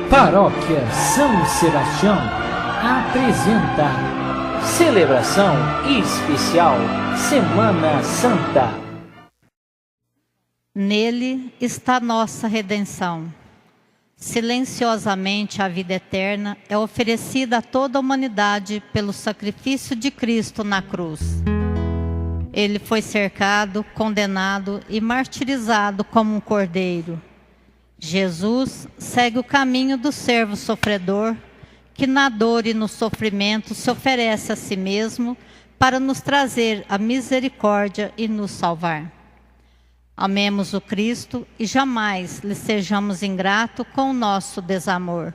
Paróquia São Sebastião apresenta Celebração Especial Semana Santa. Nele está nossa redenção. Silenciosamente a vida eterna é oferecida a toda a humanidade pelo sacrifício de Cristo na cruz. Ele foi cercado, condenado e martirizado como um cordeiro. Jesus segue o caminho do servo sofredor, que na dor e no sofrimento se oferece a si mesmo para nos trazer a misericórdia e nos salvar. Amemos o Cristo e jamais lhe sejamos ingratos com o nosso desamor.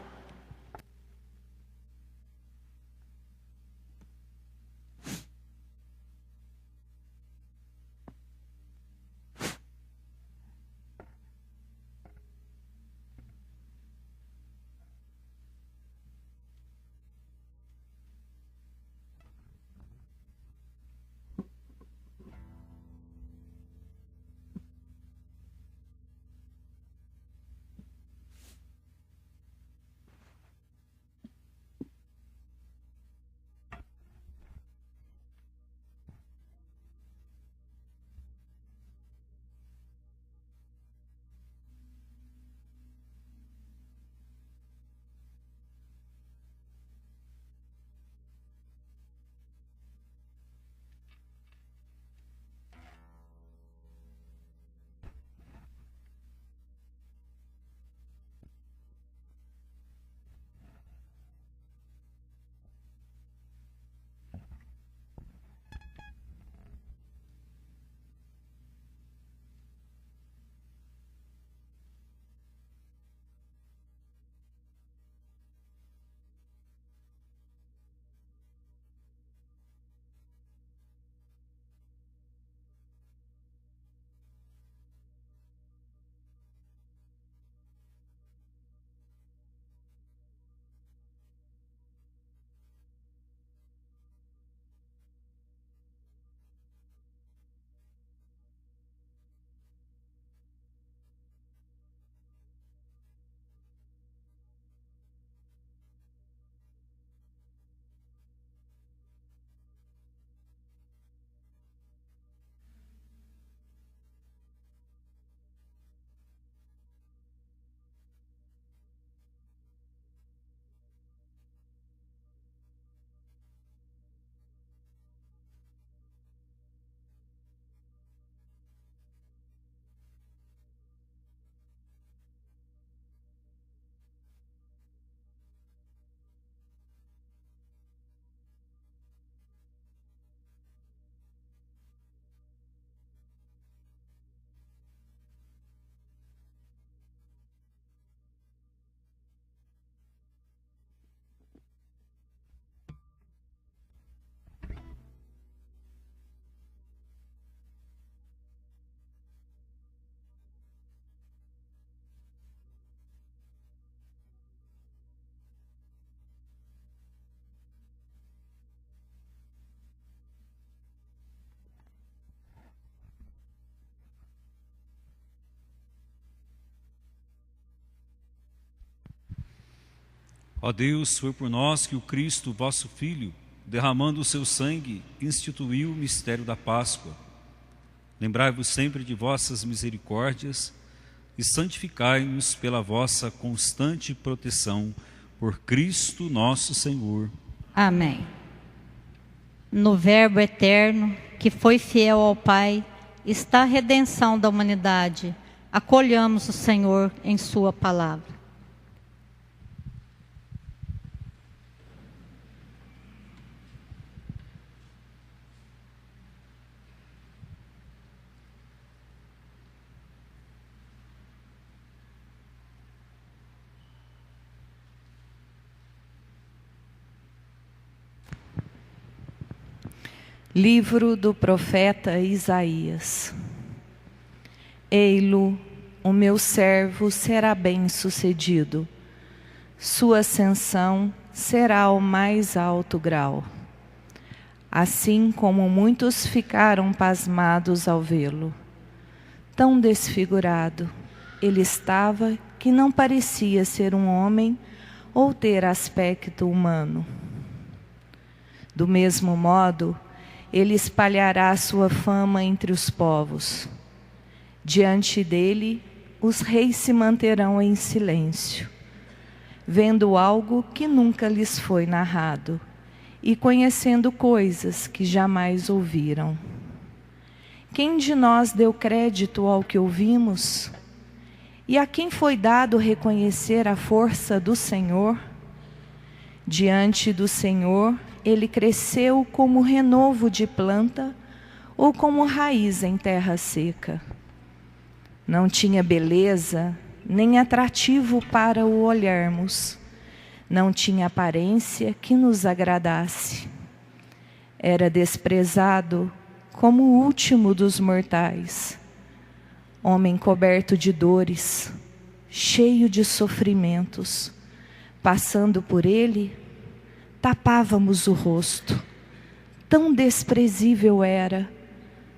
Ó Deus, foi por nós que o Cristo, vosso Filho, derramando o seu sangue, instituiu o mistério da Páscoa. Lembrai-vos sempre de vossas misericórdias e santificai-nos pela vossa constante proteção, por Cristo nosso Senhor. Amém. No Verbo eterno, que foi fiel ao Pai, está a redenção da humanidade. Acolhamos o Senhor em sua palavra. Livro do profeta Isaías. Ei-lo, o meu servo será bem-sucedido. Sua ascensão será ao mais alto grau. Assim como muitos ficaram pasmados ao vê-lo. Tão desfigurado ele estava que não parecia ser um homem ou ter aspecto humano. Do mesmo modo, ele espalhará sua fama entre os povos. Diante dele, os reis se manterão em silêncio, vendo algo que nunca lhes foi narrado e conhecendo coisas que jamais ouviram. Quem de nós deu crédito ao que ouvimos? E a quem foi dado reconhecer a força do Senhor? Diante do Senhor, ele cresceu como renovo de planta ou como raiz em terra seca. Não tinha beleza, nem atrativo para o olharmos. Não tinha aparência que nos agradasse. Era desprezado como o último dos mortais. Homem coberto de dores, cheio de sofrimentos. Passando por ele, tapávamos o rosto. Tão desprezível era,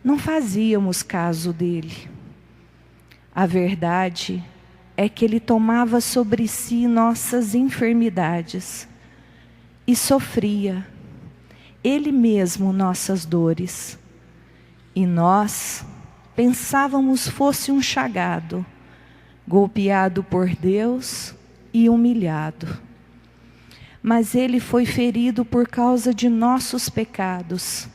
não fazíamos caso dele. A verdade é que ele tomava sobre si nossas enfermidades e sofria, ele mesmo, nossas dores. E nós pensávamos fosse um chagado, golpeado por Deus e humilhado. Mas ele foi ferido por causa de nossos pecados,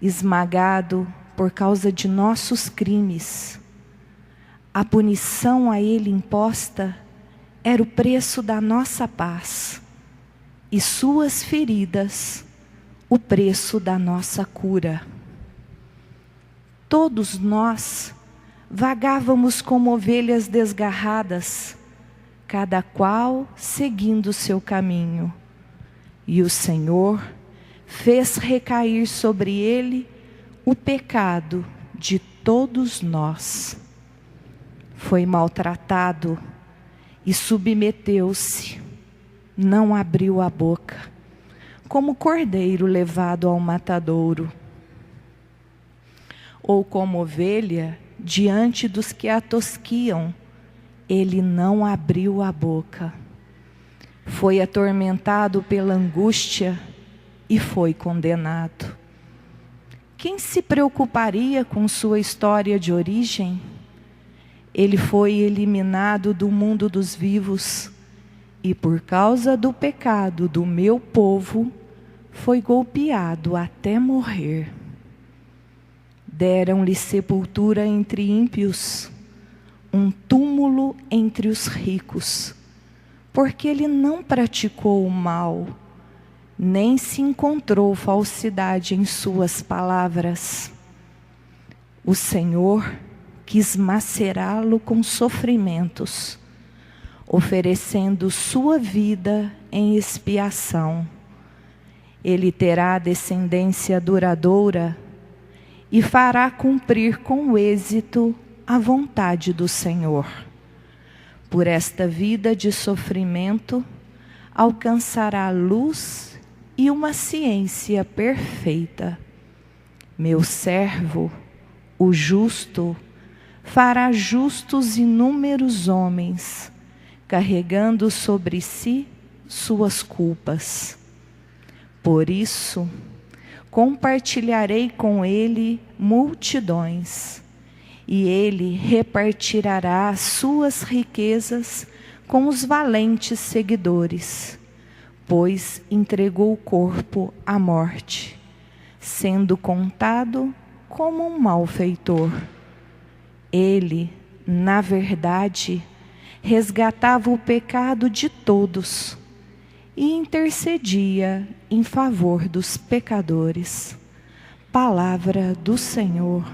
esmagado por causa de nossos crimes. A punição a ele imposta era o preço da nossa paz, e suas feridas, o preço da nossa cura. Todos nós vagávamos como ovelhas desgarradas, cada qual seguindo seu caminho. E o Senhor fez recair sobre ele o pecado de todos nós. Foi maltratado e submeteu-se, não abriu a boca, como cordeiro levado ao matadouro, ou como ovelha diante dos que a tosquiam, ele não abriu a boca. Foi atormentado pela angústia e foi condenado. Quem se preocuparia com sua história de origem? Ele foi eliminado do mundo dos vivos e por causa do pecado do meu povo, foi golpeado até morrer. Deram-lhe sepultura entre ímpios, um túmulo entre os ricos, porque ele não praticou o mal, nem se encontrou falsidade em suas palavras. O Senhor quis macerá-lo com sofrimentos, oferecendo sua vida em expiação. Ele terá descendência duradoura e fará cumprir com êxito a vontade do Senhor. Por esta vida de sofrimento, alcançará luz e uma ciência perfeita. Meu servo, o justo, fará justos inúmeros homens, carregando sobre si suas culpas. Por isso, compartilharei com ele multidões, e ele repartirá as suas riquezas com os valentes seguidores, pois entregou o corpo à morte, sendo contado como um malfeitor. Ele, na verdade, resgatava o pecado de todos e intercedia em favor dos pecadores. Palavra do Senhor.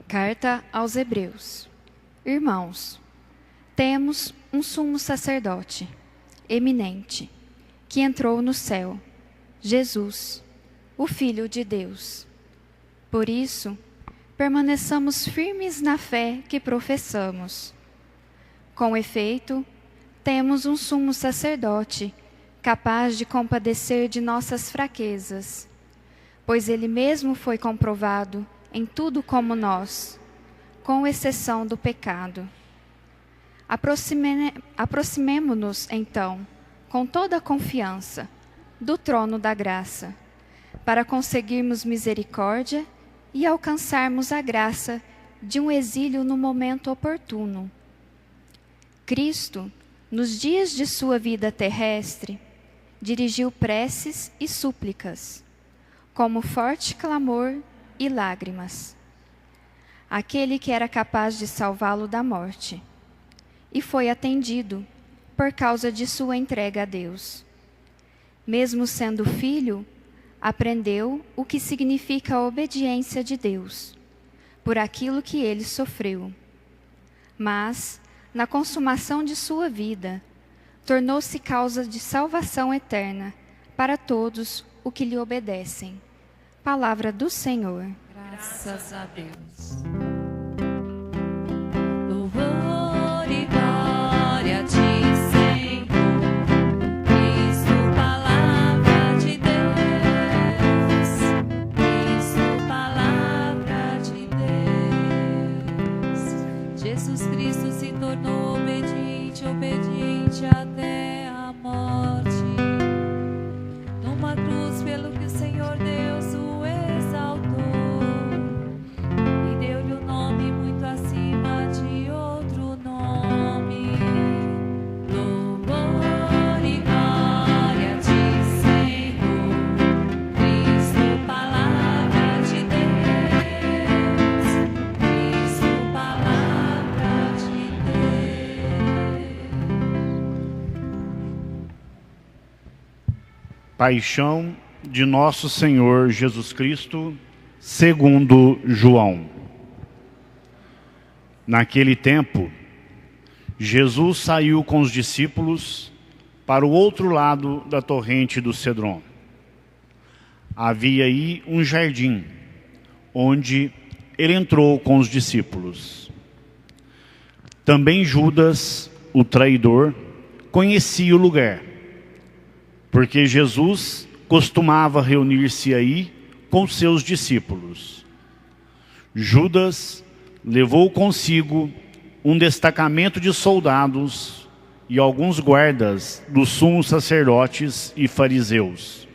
Carta aos Hebreus. Irmãos, temos um sumo sacerdote, eminente, que entrou no céu, Jesus, o Filho de Deus. Por isso, permaneçamos firmes na fé que professamos. Com efeito, temos um sumo sacerdote, capaz de compadecer de nossas fraquezas, pois ele mesmo foi comprovado em tudo como nós, com exceção do pecado. Aproximemo-nos, então, com toda a confiança, do trono da graça, para conseguirmos misericórdia e alcançarmos a graça de um exílio no momento oportuno. Cristo, nos dias de sua vida terrestre, dirigiu preces e súplicas, como forte clamor e lágrimas, àquele que era capaz de salvá-lo da morte, e foi atendido por causa de sua entrega a Deus. Mesmo sendo filho, aprendeu o que significa a obediência de Deus, por aquilo que ele sofreu. Mas, na consumação de sua vida, tornou-se causa de salvação eterna para todos os que lhe obedecem. Palavra do Senhor. Graças a Deus. Louvor e glória a ti, Senhor. Cristo, palavra de Deus. Cristo, palavra de Deus. Jesus Cristo se tornou obediente, obediente até a morte. Numa cruz, pelo que o Senhor Deus o exaltou e deu-lhe um nome muito acima de outro nome. Louvor e glória a ti, Senhor. Cristo, palavra de Deus. Cristo, palavra de Deus. Paixão de nosso Senhor Jesus Cristo, segundo João. Naquele tempo, Jesus saiu com os discípulos para o outro lado da torrente do Cedron. Havia aí um jardim, onde ele entrou com os discípulos. Também Judas, o traidor, conhecia o lugar, porque Jesus costumava reunir-se aí com seus discípulos. Judas levou consigo um destacamento de soldados e alguns guardas dos sumos sacerdotes e fariseus.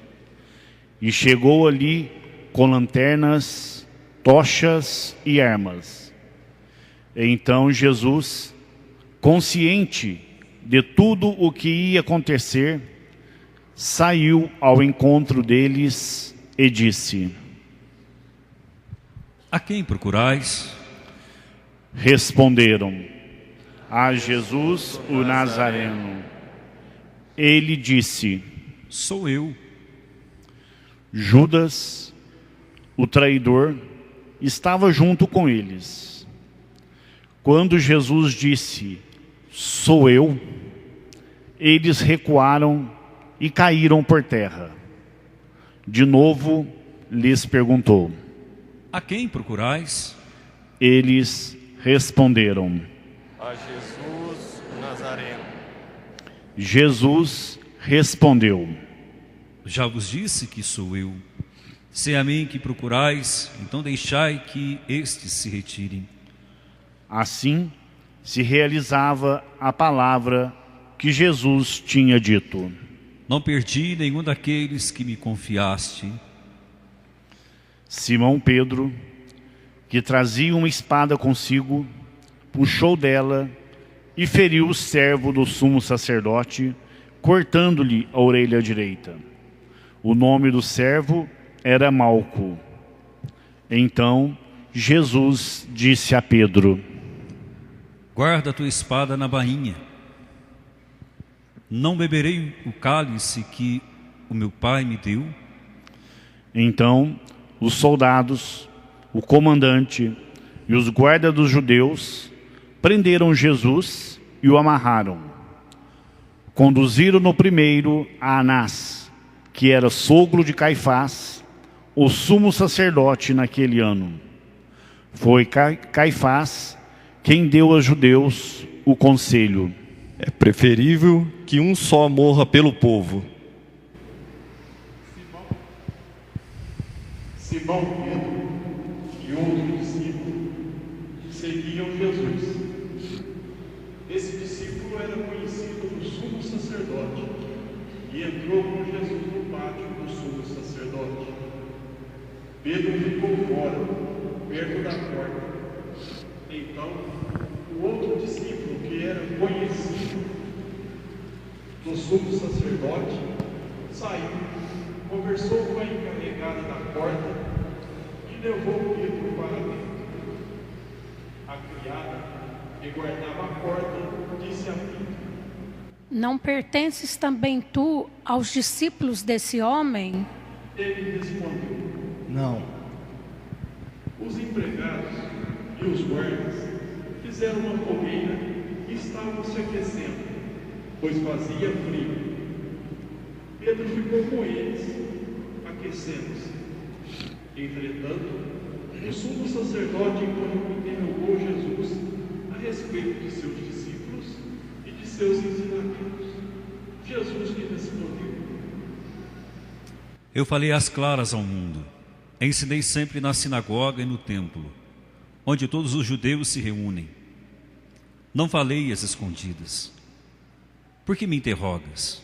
E chegou ali com lanternas, tochas e armas. Então Jesus, consciente de tudo o que ia acontecer, saiu ao encontro deles e disse: A quem procurais? Responderam: a Jesus o Nazareno. Ele disse: Sou eu. Judas, o traidor, estava junto com eles. Quando Jesus disse: Sou eu, eles recuaram e caíram por terra. De novo lhes perguntou: A quem procurais? Eles responderam: a Jesus o Nazareno. Jesus respondeu: Já vos disse que sou eu. Se é a mim que procurais, então deixai que estes se retirem. Assim se realizava a palavra que Jesus tinha dito: Não perdi nenhum daqueles que me confiaste. Simão Pedro, que trazia uma espada consigo, puxou dela e feriu o servo do sumo sacerdote, cortando-lhe a orelha direita. O nome do servo era Malco. Então Jesus disse a Pedro: Guarda a tua espada na bainha. Não beberei o cálice que o meu pai me deu? Então os soldados, o comandante E os guardas dos judeus prenderam Jesus e o amarraram. Conduziram-no primeiro a Anás, que era sogro de Caifás, o sumo sacerdote naquele ano. Foi Caifás quem deu aos judeus o conselho: é preferível que um só morra pelo povo. Simão Pedro e outro discípulo seguiam Jesus. Esse discípulo era conhecido do sumo sacerdote e entrou com Jesus no pátio do sumo sacerdote. Pedro ficou fora, perto da porta. Então, o outro discípulo, que era conhecido do sumo sacerdote, saiu, conversou com a encarregada da porta e levou Pedro para dentro. A criada, que guardava a porta, disse a Pedro: não pertences também tu aos discípulos desse homem? Ele respondeu: não. Os empregados e os guardas fizeram uma fogueira e estavam se aquecendo, pois fazia frio. Pedro ficou com eles, aquecendo-se. Entretanto, o sumo sacerdote interrogou Jesus a respeito de seus discípulos e de seus ensinamentos. Jesus lhe respondeu: eu falei às claras ao mundo. Ensinei sempre na sinagoga e no templo, onde todos os judeus se reúnem. Não falei às escondidas. Por que me interrogas?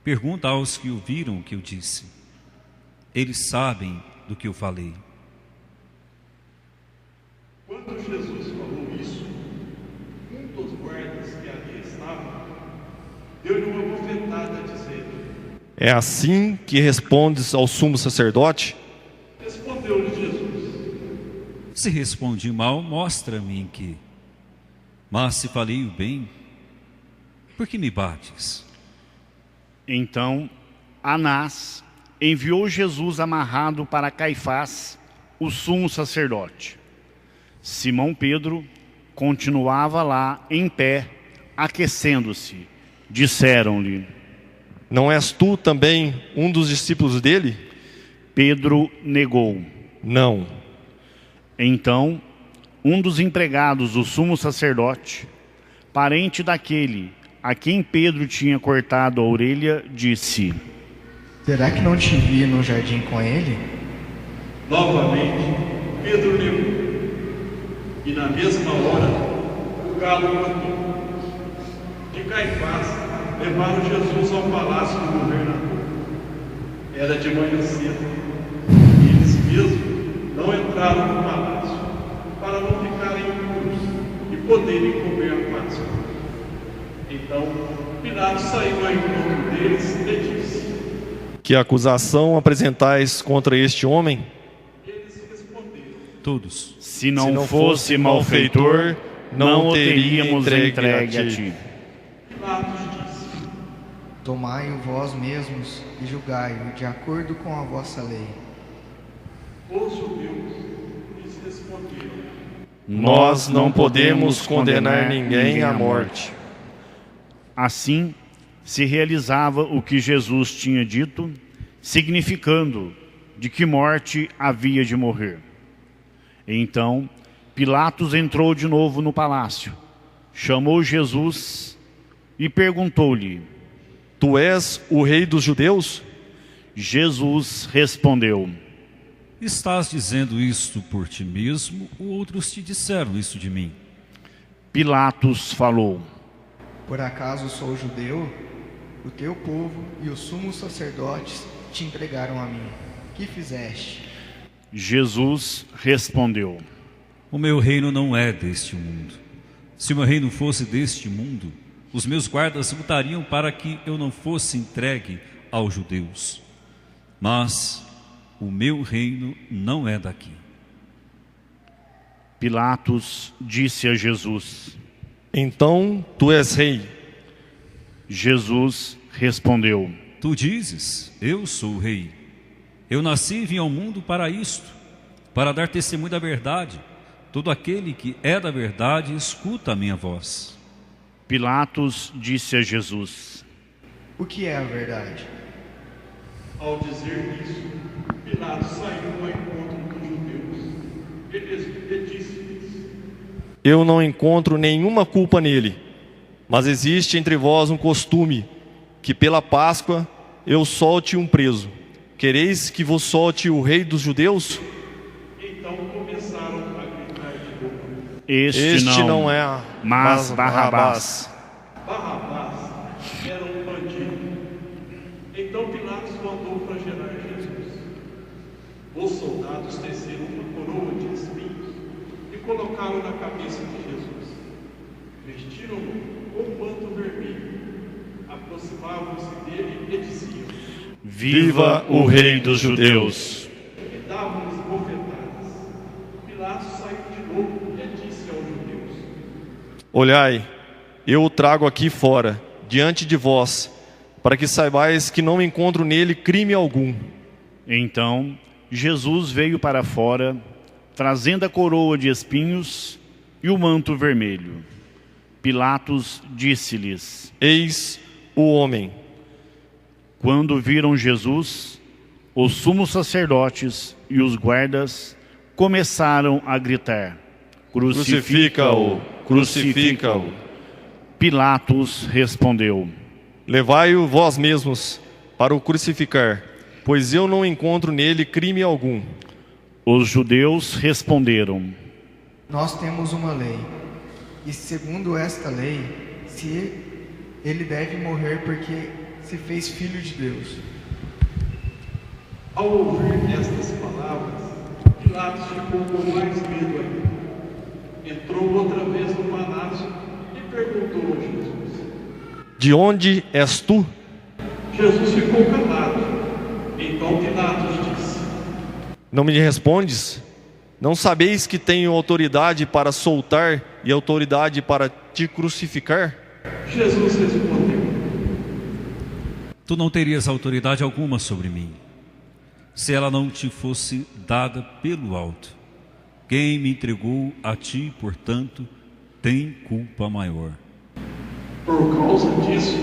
Pergunta aos que ouviram o que eu disse. Eles sabem do que eu falei. Quando Jesus falou isso, um dos guardas que ali estava deu-lhe uma bofetada, dizendo: é assim que respondes ao sumo sacerdote? Respondeu-lhe Jesus: se respondi mal, mostra-me em que. Mas se falei o bem, por que me bates? Então Anás enviou Jesus amarrado para Caifás, o sumo sacerdote. Simão Pedro continuava lá em pé, aquecendo-se. Disseram-lhe: não és tu também um dos discípulos dele? Pedro negou: não. Então um dos empregados do sumo sacerdote, parente daquele a quem Pedro tinha cortado a orelha, disse: será que não te vi no jardim com ele? Novamente Pedro negou. E na mesma hora o galo cantou. De Caifás levaram Jesus ao palácio do governador. Era de manhã cedo, e eles mesmos não entraram no palácio, para não ficarem impuros e poderem comer a Páscoa. Então Pilatos saiu ao encontro deles e disse: que acusação apresentais contra este homem? Eles responderam: todos. Se não fosse malfeitor, não o teríamos entregue a ti. Pilatos disse: tomai-o vós mesmos e julgai-o de acordo com a vossa lei. Os judeus lhes responderam: nós não podemos condenar ninguém à morte. Assim se realizava o que Jesus tinha dito, significando de que morte havia de morrer. Então Pilatos entrou de novo no palácio, chamou Jesus e perguntou-lhe: tu és o rei dos judeus? Jesus respondeu: estás dizendo isto por ti mesmo, ou outros te disseram isso de mim? Pilatos falou: por acaso sou judeu? O teu povo e os sumos sacerdotes te entregaram a mim. Que fizeste? Jesus respondeu: o meu reino não é deste mundo. Se o meu reino fosse deste mundo, os meus guardas lutariam para que eu não fosse entregue aos judeus. Mas o meu reino não é daqui. Pilatos disse a Jesus: então tu és rei? Jesus respondeu: tu dizes, eu sou o rei. Eu nasci e vim ao mundo para isto, para dar testemunho da verdade. Todo aquele que é da verdade escuta a minha voz. Pilatos disse a Jesus: O que é a verdade? Ao dizer isso, Pilatos saiu ao encontro dos judeus. Ele disse-lhes: Eu não encontro nenhuma culpa nele, mas existe entre vós um costume, que pela Páscoa eu solte um preso. Quereis que vos solte o rei dos judeus? Então começaram a gritar de novo: Este não é, mas Barrabás. Barrabás era um bandido. Então Pilatos mandou flagelar Jesus. Os soldados teceram uma coroa de espinhos e colocaram na cabeça de Jesus. Vestiram-no com um manto vermelho. Aproximavam-se dele e diziam: Viva o rei dos judeus! E davam-lhes bofetadas. Pilatos saiu de novo e disse aos judeus: Olhai, eu o trago aqui fora, diante de vós, para que saibais que não encontro nele crime algum. Então Jesus veio para fora, trazendo a coroa de espinhos e o manto vermelho. Pilatos disse-lhes: Eis o homem. Quando viram Jesus, os sumos sacerdotes e os guardas começaram a gritar: Crucifica-o, crucifica-o. Pilatos respondeu: Levai-o vós mesmos para o crucificar, pois eu não encontro nele crime algum. Os judeus responderam: Nós temos uma lei, e segundo esta lei, ele deve morrer porque se fez filho de Deus. Ao ouvir estas palavras, Pilatos ficou com mais medo ainda. Entrou outra vez no palácio e perguntou a Jesus: De onde és tu? Jesus ficou calado. Então Pilatos disse: Não me respondes? Não sabeis que tenho autoridade para soltar e autoridade para te crucificar? Jesus respondeu: Tu não terias autoridade alguma sobre mim, se ela não te fosse dada pelo alto. Quem me entregou a ti, portanto, tem culpa maior. Por causa disso,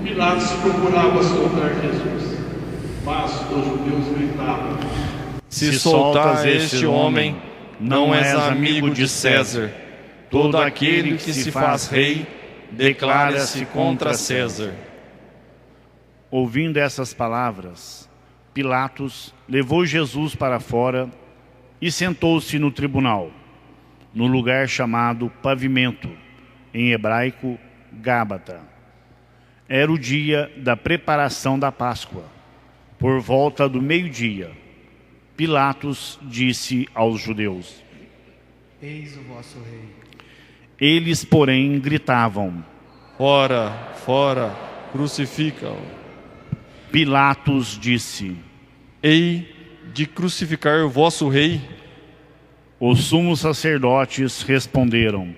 Pilatos procurava soltar Jesus, mas os judeus gritavam: Se soltas este homem, não és amigo de César. Todo aquele que se faz rei, declara-se contra César. Ouvindo essas palavras, Pilatos levou Jesus para fora e sentou-se no tribunal, no lugar chamado Pavimento, em hebraico, Gábata. Era o dia da preparação da Páscoa. Por volta do meio-dia, Pilatos disse aos judeus: Eis o vosso rei. Eles, porém, gritavam: Fora, fora, crucifica-o. Pilatos disse: Hei de crucificar o vosso rei? Os sumos sacerdotes responderam: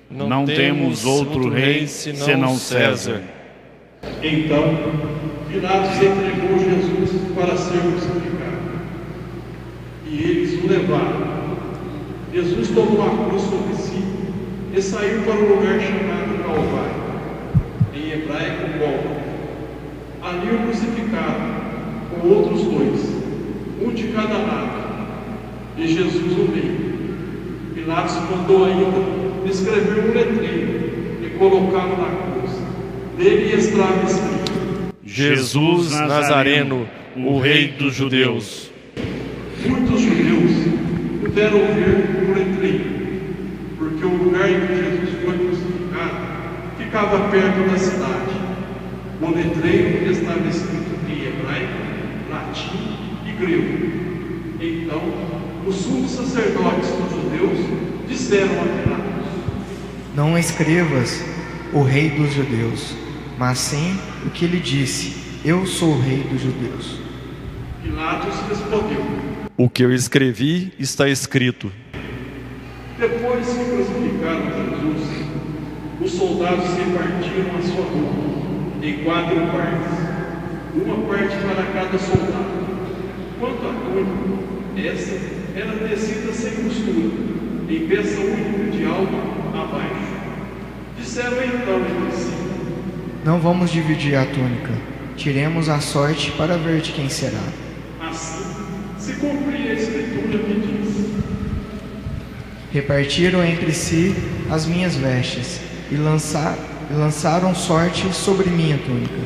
Não temos outro rei senão César. Então Pilatos entregou Jesus para ser crucificado. E eles o levaram. Jesus tomou a cruz sobre si e saiu para o lugar chamado Calvário, em hebraico Gólgota. Ali o crucificaram com outros dois, um de cada lado, e Jesus no meio. Pilatos mandou ainda escrever um letreiro e colocá-lo na cruz. Dele estava escrito: Jesus Nazareno, o Rei dos Judeus. Muitos judeus puderam ver o letreiro, porque o lugar em que Jesus foi crucificado ficava perto da cidade. O letreiro estava escrito em hebraico, latim e grego. Então, os sumos sacerdotes dos judeus disseram a Pilatos: Não escrevas o rei dos judeus, mas sim o que ele disse: Eu sou o rei dos judeus. Pilatos respondeu: O que eu escrevi está escrito. Depois que crucificaram Jesus, os soldados repartiram a sua roupa em 4 partes, uma parte para cada soldado. Quanto à túnica, essa era tecida sem costura, em peça única de alto a baixo. Disseram então entre si: Não vamos dividir a túnica. Tiremos a sorte para ver de quem será. Assim se cumpria a escritura que diz: Repartiram entre si as minhas vestes e lançaram sorte sobre minha túnica.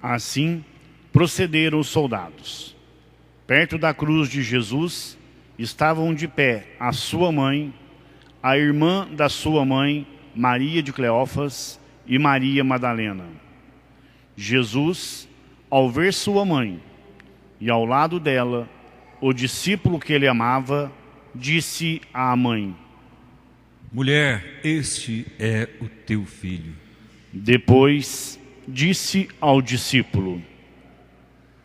Assim procederam os soldados. Perto da cruz de Jesus estavam de pé a sua mãe, a irmã da sua mãe, Maria de Cleófas, e Maria Madalena. Jesus, ao ver sua mãe e ao lado dela o discípulo que ele amava, disse à mãe: Mulher, este é o teu filho. Depois disse ao discípulo: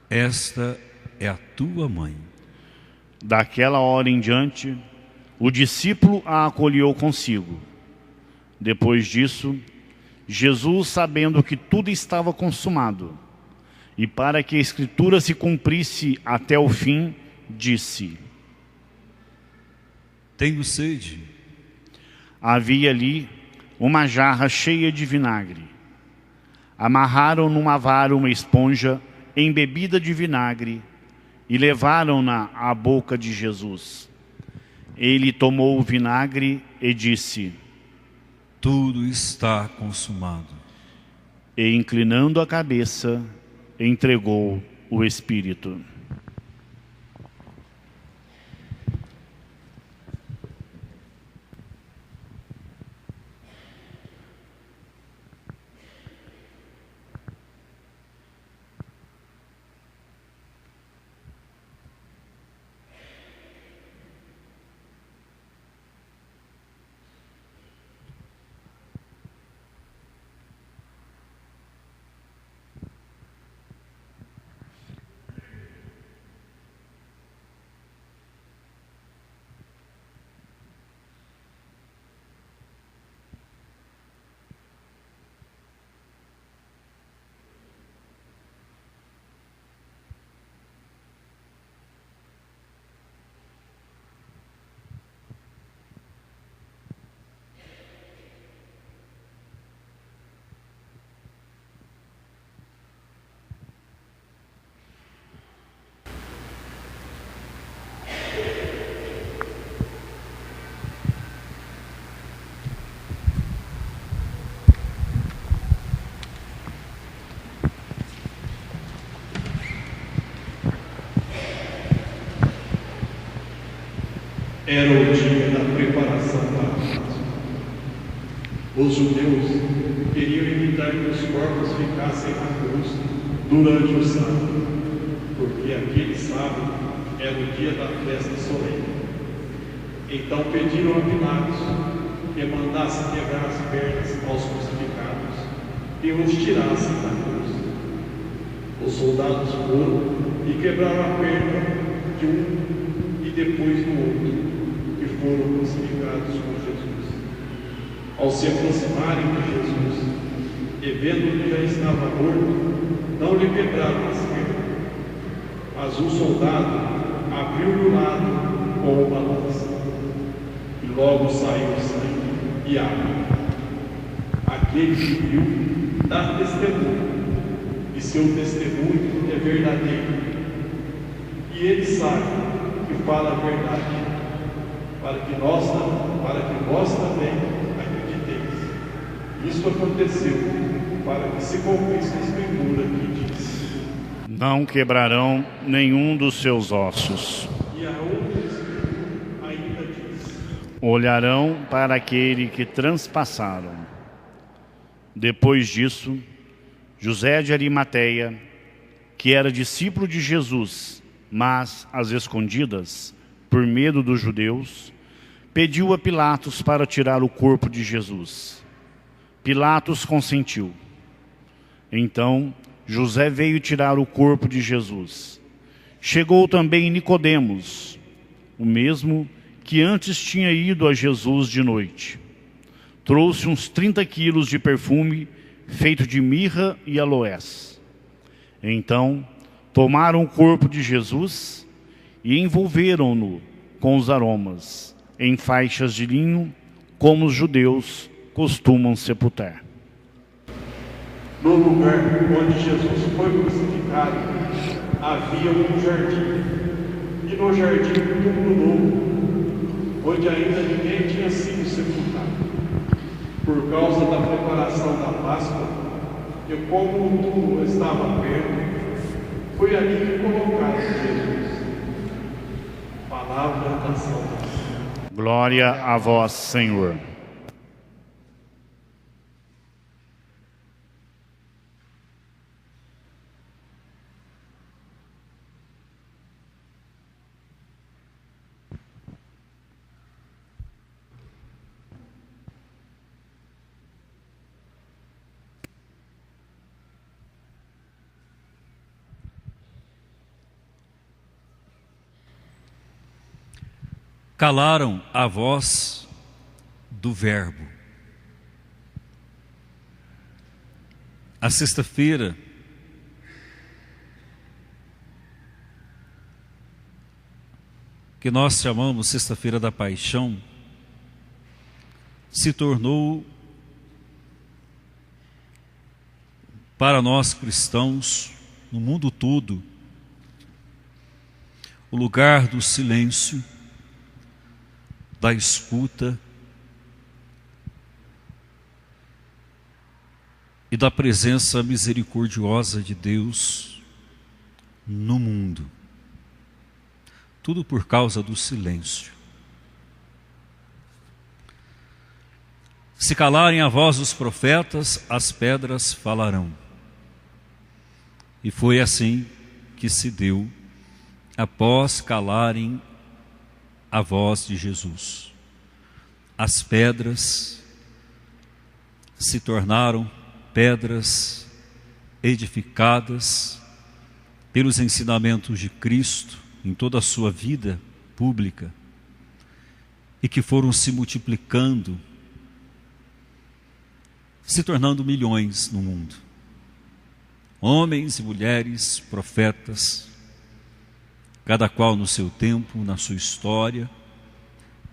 Esta é a tua mãe. Daquela hora em diante, o discípulo a acolheu consigo. Depois disso, Jesus, sabendo que tudo estava consumado, e para que a Escritura se cumprisse até o fim, disse: Tenho sede. Havia ali uma jarra cheia de vinagre. Amarraram numa vara uma esponja embebida de vinagre e levaram-na à boca de Jesus. Ele tomou o vinagre e disse: Tudo está consumado. E, inclinando a cabeça, entregou o Espírito. Era o dia da preparação para a Páscoa. Os judeus queriam evitar que os corpos ficassem na cruz durante o sábado, porque aquele sábado era o dia da festa solene. Então pediram a Pilatos que mandasse quebrar as pernas aos crucificados e os tirassem da cruz. Os soldados foram e quebraram a perna de um e depois do outro, e foram crucificados com Jesus. Ao se aproximarem de Jesus, e vendo que já estava morto, não lhe quebraram as pernas. Mas um soldado abriu-lhe o lado com uma lança, e logo saiu sangue e água. Aquele que viu dá testemunho, e seu testemunho é verdadeiro. E ele sabe que fala a verdade, para que vós também acrediteis. Isso aconteceu para que se cumprisse a escritura que diz: Não quebrarão nenhum dos seus ossos. E a outra escritura ainda diz: Olharão para aquele que transpassaram. Depois disso, José de Arimateia, que era discípulo de Jesus, mas às escondidas, por medo dos judeus, pediu a Pilatos para tirar o corpo de Jesus. Pilatos consentiu. Então José veio tirar o corpo de Jesus. Chegou também Nicodemos, o mesmo que antes tinha ido a Jesus de noite. Trouxe uns 30 quilos de perfume feito de mirra e aloés. Então tomaram o corpo de Jesus e envolveram-no com os aromas, em faixas de linho, como os judeus costumam sepultar. No lugar onde Jesus foi crucificado, havia um jardim, e no jardim um túmulo novo, onde ainda ninguém tinha sido sepultado. Por causa da preparação da Páscoa, e como o túmulo estava perto, foi ali que colocaram Jesus. Palavra da salvação. Glória a vós, Senhor. Calaram a voz do Verbo. A sexta-feira que nós chamamos Sexta-feira da Paixão se tornou, para nós cristãos, no mundo todo, o lugar do silêncio, da escuta e da presença misericordiosa de Deus no mundo. Tudo por causa do silêncio. Se calarem a voz dos profetas, as pedras falarão. E foi assim que se deu após calarem a voz de Jesus. As pedras se tornaram pedras edificadas pelos ensinamentos de Cristo em toda a sua vida pública e que foram se multiplicando, se tornando milhões no mundo. Homens e mulheres, profetas, cada qual no seu tempo, na sua história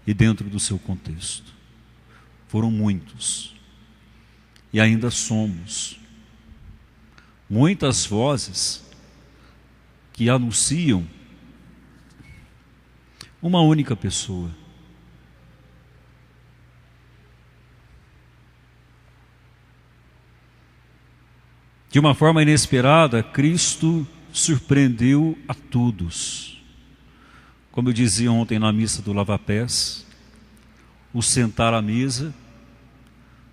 e dentro do seu contexto. Foram muitos. E ainda somos. Muitas vozes que anunciam uma única pessoa. De uma forma inesperada, Cristo surpreendeu a todos. Como eu dizia ontem na missa do Lava-Pés, o sentar à mesa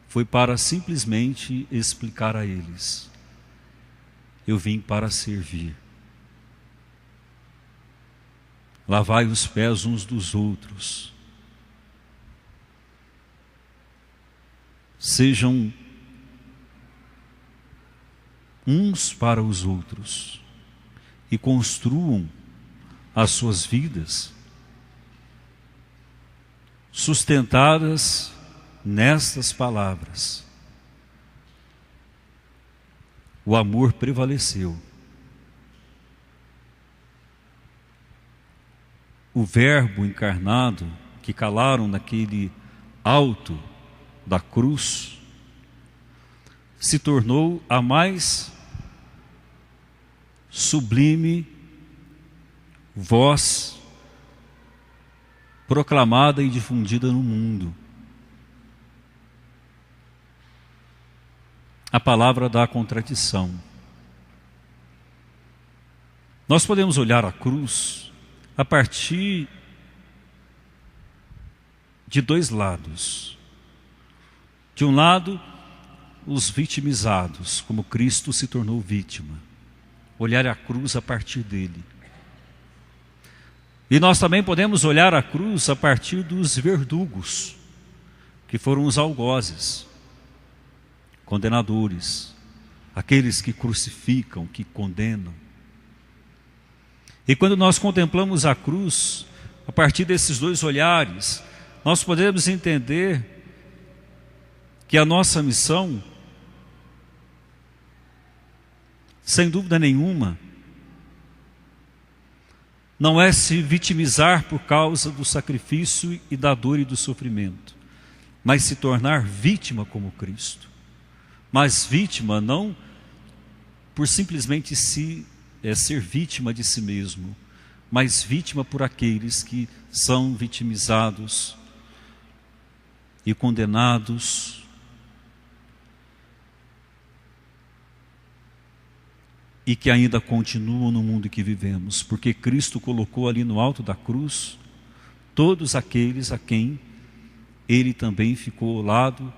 foi para simplesmente explicar a eles: eu vim para servir. Lavai os pés uns dos outros. Sejam uns para os outros e construam as suas vidas sustentadas nestas palavras. O amor prevaleceu. O Verbo encarnado que calaram naquele alto da cruz se tornou a mais sublime voz proclamada e difundida no mundo. A palavra da contradição. Nós podemos olhar a cruz a partir de dois lados. De um lado, os vitimizados, como Cristo se tornou vítima. Olhar a cruz a partir dele. E nós também podemos olhar a cruz a partir dos verdugos, que foram os algozes, condenadores, aqueles que crucificam, que condenam. E quando nós contemplamos a cruz, a partir desses dois olhares, nós podemos entender que a nossa missão, sem dúvida nenhuma, não é se vitimizar por causa do sacrifício e da dor e do sofrimento, mas se tornar vítima como Cristo. Mas vítima não por simplesmente ser vítima de si mesmo, mas vítima por aqueles que são vitimizados e condenados e que ainda continuam no mundo que vivemos, porque Cristo colocou ali no alto da cruz todos aqueles a quem Ele também ficou ao lado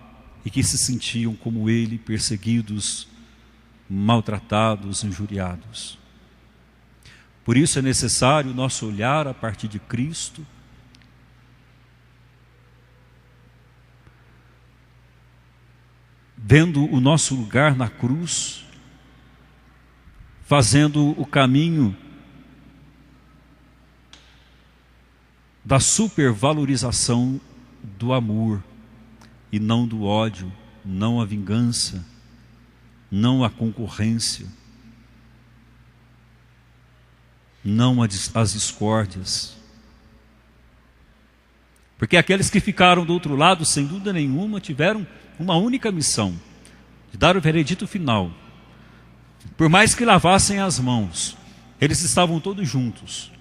e que se sentiam como Ele, perseguidos, maltratados, injuriados. Por isso é necessário o nosso olhar a partir de Cristo, vendo o nosso lugar na cruz, fazendo o caminho da supervalorização do amor e não do ódio, não a vingança, não a concorrência, não as discórdias. Porque aqueles que ficaram do outro lado, sem dúvida nenhuma, tiveram uma única missão, de dar o veredito final. Por mais que lavassem as mãos, eles estavam todos juntos.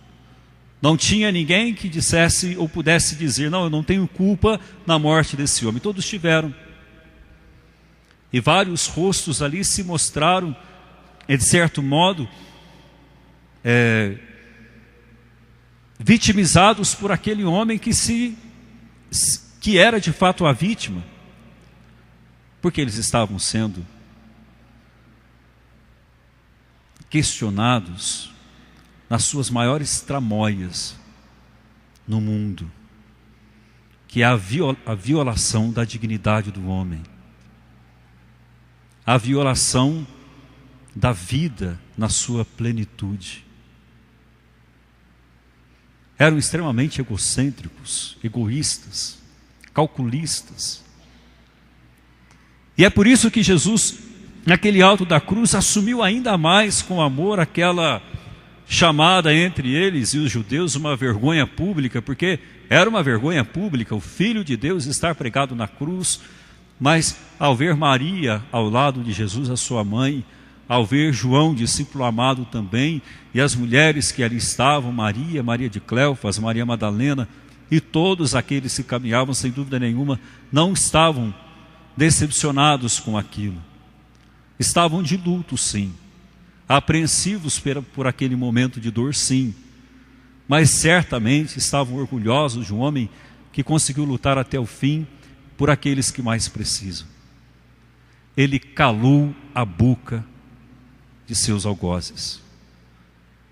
Não tinha ninguém que dissesse ou pudesse dizer, não, eu não tenho culpa na morte desse homem. Todos tiveram. E vários rostos ali se mostraram, de certo modo, vitimizados por aquele homem que era de fato a vítima, porque eles estavam sendo questionados nas suas maiores tramóias no mundo, que é a violação da dignidade do homem, a violação da vida na sua plenitude. Eram extremamente egocêntricos, egoístas, calculistas. E é por isso que Jesus, naquele alto da cruz, assumiu ainda mais com amor aquela chamada entre eles e os judeus uma vergonha pública, porque era uma vergonha pública o Filho de Deus estar pregado na cruz, mas ao ver Maria ao lado de Jesus, a sua mãe, ao ver João, discípulo amado também, e as mulheres que ali estavam, Maria de Cleofas, Maria Madalena, e todos aqueles que caminhavam, sem dúvida nenhuma, não estavam decepcionados com aquilo. Estavam de luto, sim. Apreensivos por aquele momento de dor, sim. Mas certamente estavam orgulhosos de um homem que conseguiu lutar até o fim por aqueles que mais precisam. Ele calou a boca de seus algozes,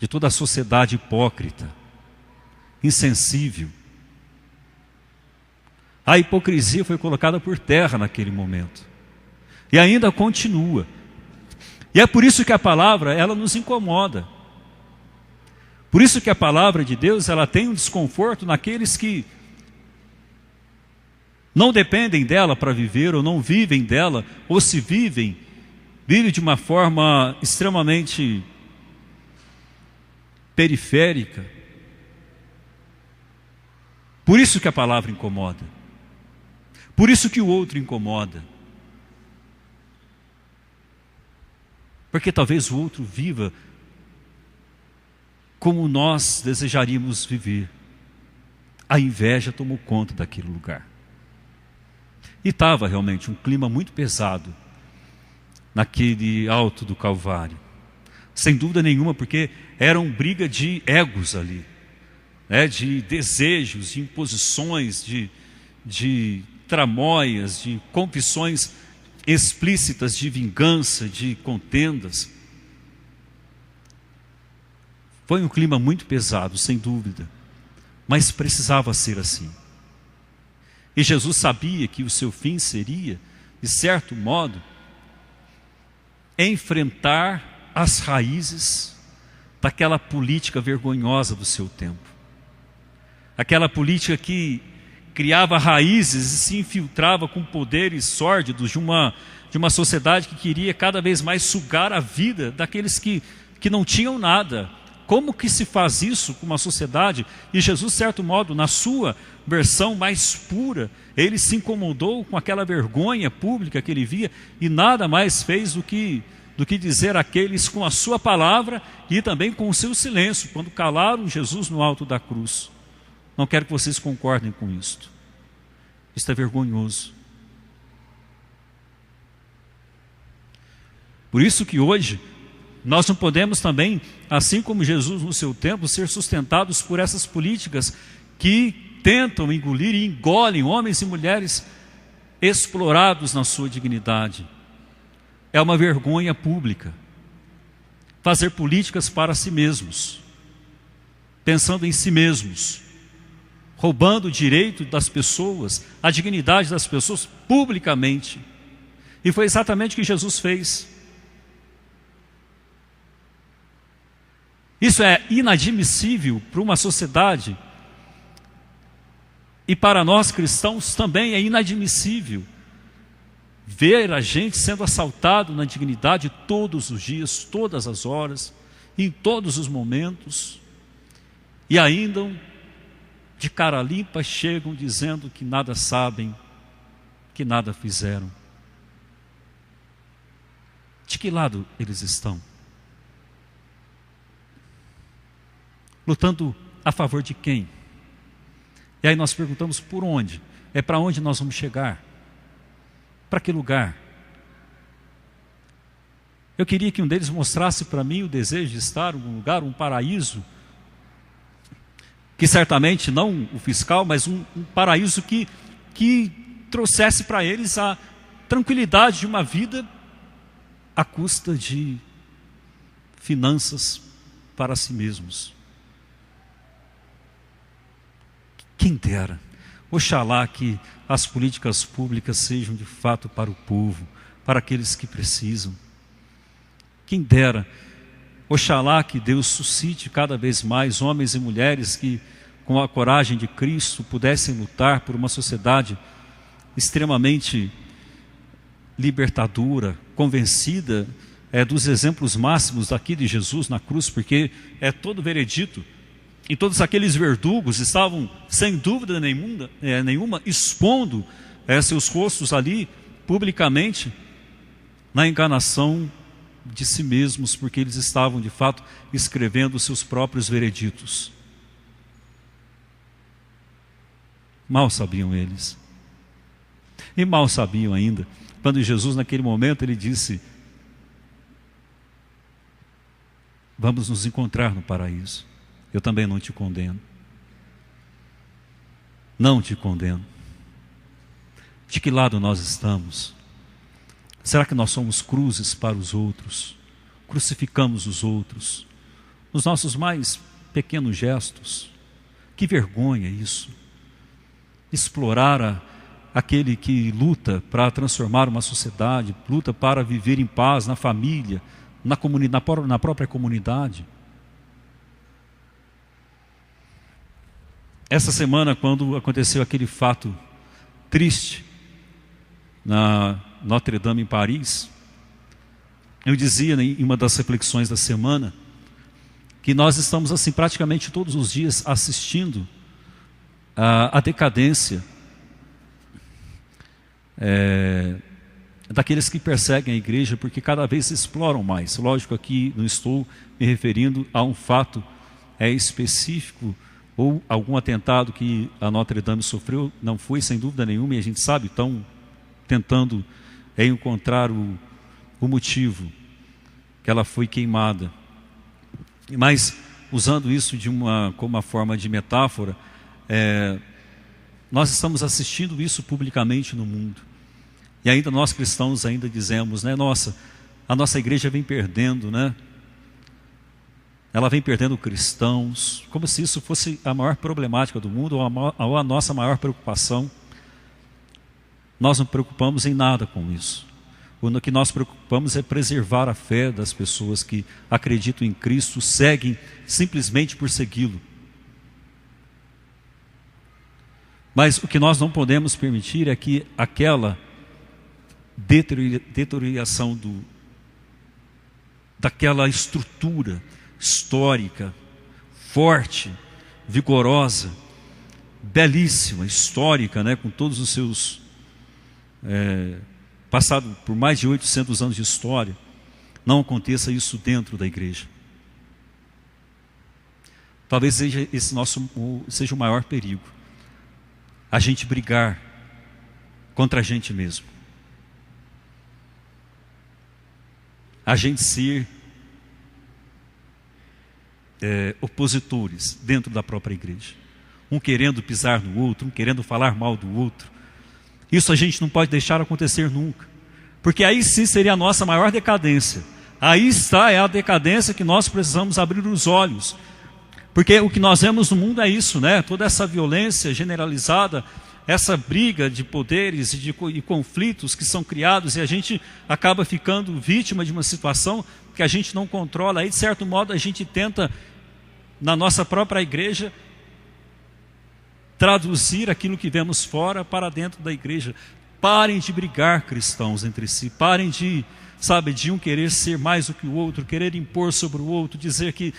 de toda a sociedade hipócrita, insensível. A hipocrisia foi colocada por terra naquele momento. E ainda continua. E é por isso que a palavra, ela nos incomoda. Por isso que a palavra de Deus, ela tem um desconforto naqueles que não dependem dela para viver, ou não vivem dela, ou se vivem de uma forma extremamente periférica. Por isso que a palavra incomoda. Por isso que o outro incomoda. Porque talvez o outro viva como nós desejaríamos viver. A inveja tomou conta daquele lugar. E estava realmente um clima muito pesado naquele alto do Calvário. Sem dúvida nenhuma, porque era uma briga de egos ali, de desejos, de imposições, de tramóias, de confissões explícitas de vingança, de contendas. Foi um clima muito pesado, sem dúvida, mas precisava ser assim. E Jesus sabia que o seu fim seria, de certo modo, enfrentar as raízes daquela política vergonhosa do seu tempo. Aquela política que criava raízes e se infiltrava com poderes sórdidos de uma sociedade que queria cada vez mais sugar a vida daqueles que não tinham nada, como que se faz isso com uma sociedade? E Jesus, de certo modo, na sua versão mais pura, ele se incomodou com aquela vergonha pública que ele via e nada mais fez do que dizer àqueles com a sua palavra e também com o seu silêncio, quando calaram Jesus no alto da cruz. Não quero que vocês concordem com isto. Isto é vergonhoso. Por isso que hoje nós não podemos também, assim como Jesus no seu tempo, ser sustentados por essas políticas que tentam engolir e engolem homens e mulheres explorados na sua dignidade. É uma vergonha pública fazer políticas para si mesmos, pensando em si mesmos, roubando o direito das pessoas, a dignidade das pessoas publicamente. E foi exatamente o que Jesus fez. Isso é inadmissível para uma sociedade e para nós cristãos também é inadmissível ver a gente sendo assaltado na dignidade todos os dias, todas as horas, em todos os momentos, e ainda de cara limpa chegam dizendo que nada sabem, que nada fizeram. De que lado eles estão? Lutando a favor de quem? E aí nós perguntamos por onde? É para onde nós vamos chegar? Para que lugar? Eu queria que um deles mostrasse para mim o desejo de estar em um lugar, um paraíso, que certamente não o fiscal, mas um paraíso que trouxesse para eles a tranquilidade de uma vida à custa de finanças para si mesmos. Quem dera, oxalá que as políticas públicas sejam de fato para o povo, para aqueles que precisam. Quem dera, oxalá que Deus suscite cada vez mais homens e mulheres que, com a coragem de Cristo, pudessem lutar por uma sociedade extremamente libertadora, convencida dos exemplos máximos daqui de Jesus na cruz, porque é todo veredito. E todos aqueles verdugos estavam, sem dúvida nenhuma, expondo seus rostos ali, publicamente, na enganação de si mesmos, porque eles estavam, de fato, escrevendo seus próprios vereditos. Mal sabiam eles. E mal sabiam ainda, quando Jesus, naquele momento, ele disse: vamos nos encontrar no paraíso. Eu também não te condeno. Não te condeno. De que lado nós estamos? Será que nós somos cruzes para os outros? Crucificamos os outros nos nossos mais pequenos gestos? Que vergonha isso! Explorar aquele que luta para transformar uma sociedade, luta para viver em paz na família, na própria comunidade. Essa semana, quando aconteceu aquele fato triste na Notre Dame em Paris, eu dizia em uma das reflexões da semana que nós estamos assim praticamente todos os dias assistindo a decadência daqueles que perseguem a igreja, porque cada vez se exploram mais. Lógico, aqui não estou me referindo a um fato específico ou algum atentado que a Notre Dame sofreu, não foi sem dúvida nenhuma, e a gente sabe, estão tentando encontrar o motivo que ela foi queimada. Mas, usando isso como uma forma de metáfora, nós estamos assistindo isso publicamente no mundo. E ainda nós cristãos ainda dizemos, né, a nossa igreja vem perdendo, né? Ela vem perdendo cristãos, como se isso fosse a maior problemática do mundo ou a nossa maior preocupação. Nós não preocupamos em nada com isso. O que nós preocupamos é preservar a fé das pessoas que acreditam em Cristo, seguem simplesmente por segui-lo. Mas o que nós não podemos permitir é que aquela deterioração daquela estrutura, histórica, forte, vigorosa, belíssima, histórica, né, com todos os seus passado por mais de 800 anos de história, não aconteça isso dentro da igreja. Talvez seja seja o maior perigo, a gente brigar contra a gente mesmo, a gente ser opositores dentro da própria igreja, um querendo pisar no outro, um querendo falar mal do outro. Isso a gente não pode deixar acontecer nunca, porque aí sim seria a nossa maior decadência. Aí está a decadência que nós precisamos abrir os olhos, porque o que nós vemos no mundo é isso, né? Toda essa violência generalizada, essa briga de poderes e conflitos que são criados, e a gente acaba ficando vítima de uma situação que a gente não controla. Aí, de certo modo, a gente tenta, na nossa própria igreja, traduzir aquilo que vemos fora para dentro da igreja. Parem de brigar, cristãos, entre si. Parem de um querer ser mais do que o outro, querer impor sobre o outro, dizer que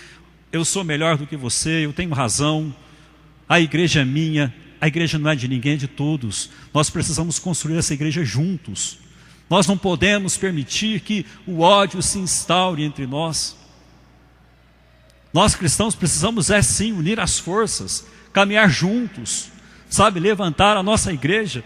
eu sou melhor do que você, eu tenho razão, a igreja é minha. A igreja não é de ninguém, é de todos. Nós precisamos construir essa igreja juntos. Nós não podemos permitir que o ódio se instaure entre nós. Nós cristãos precisamos sim unir as forças, caminhar juntos, levantar a nossa igreja.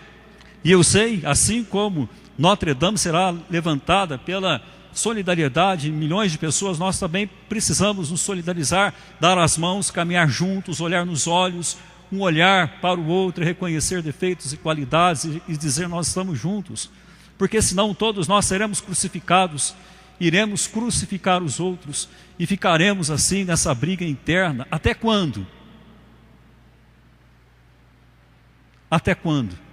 E eu sei, assim como Notre Dame será levantada pela solidariedade de milhões de pessoas, nós também precisamos nos solidarizar, dar as mãos, caminhar juntos, olhar nos olhos, um olhar para o outro, reconhecer defeitos e qualidades e dizer nós estamos juntos, porque senão todos nós seremos crucificados, iremos crucificar os outros e ficaremos assim nessa briga interna. Até quando? Até quando?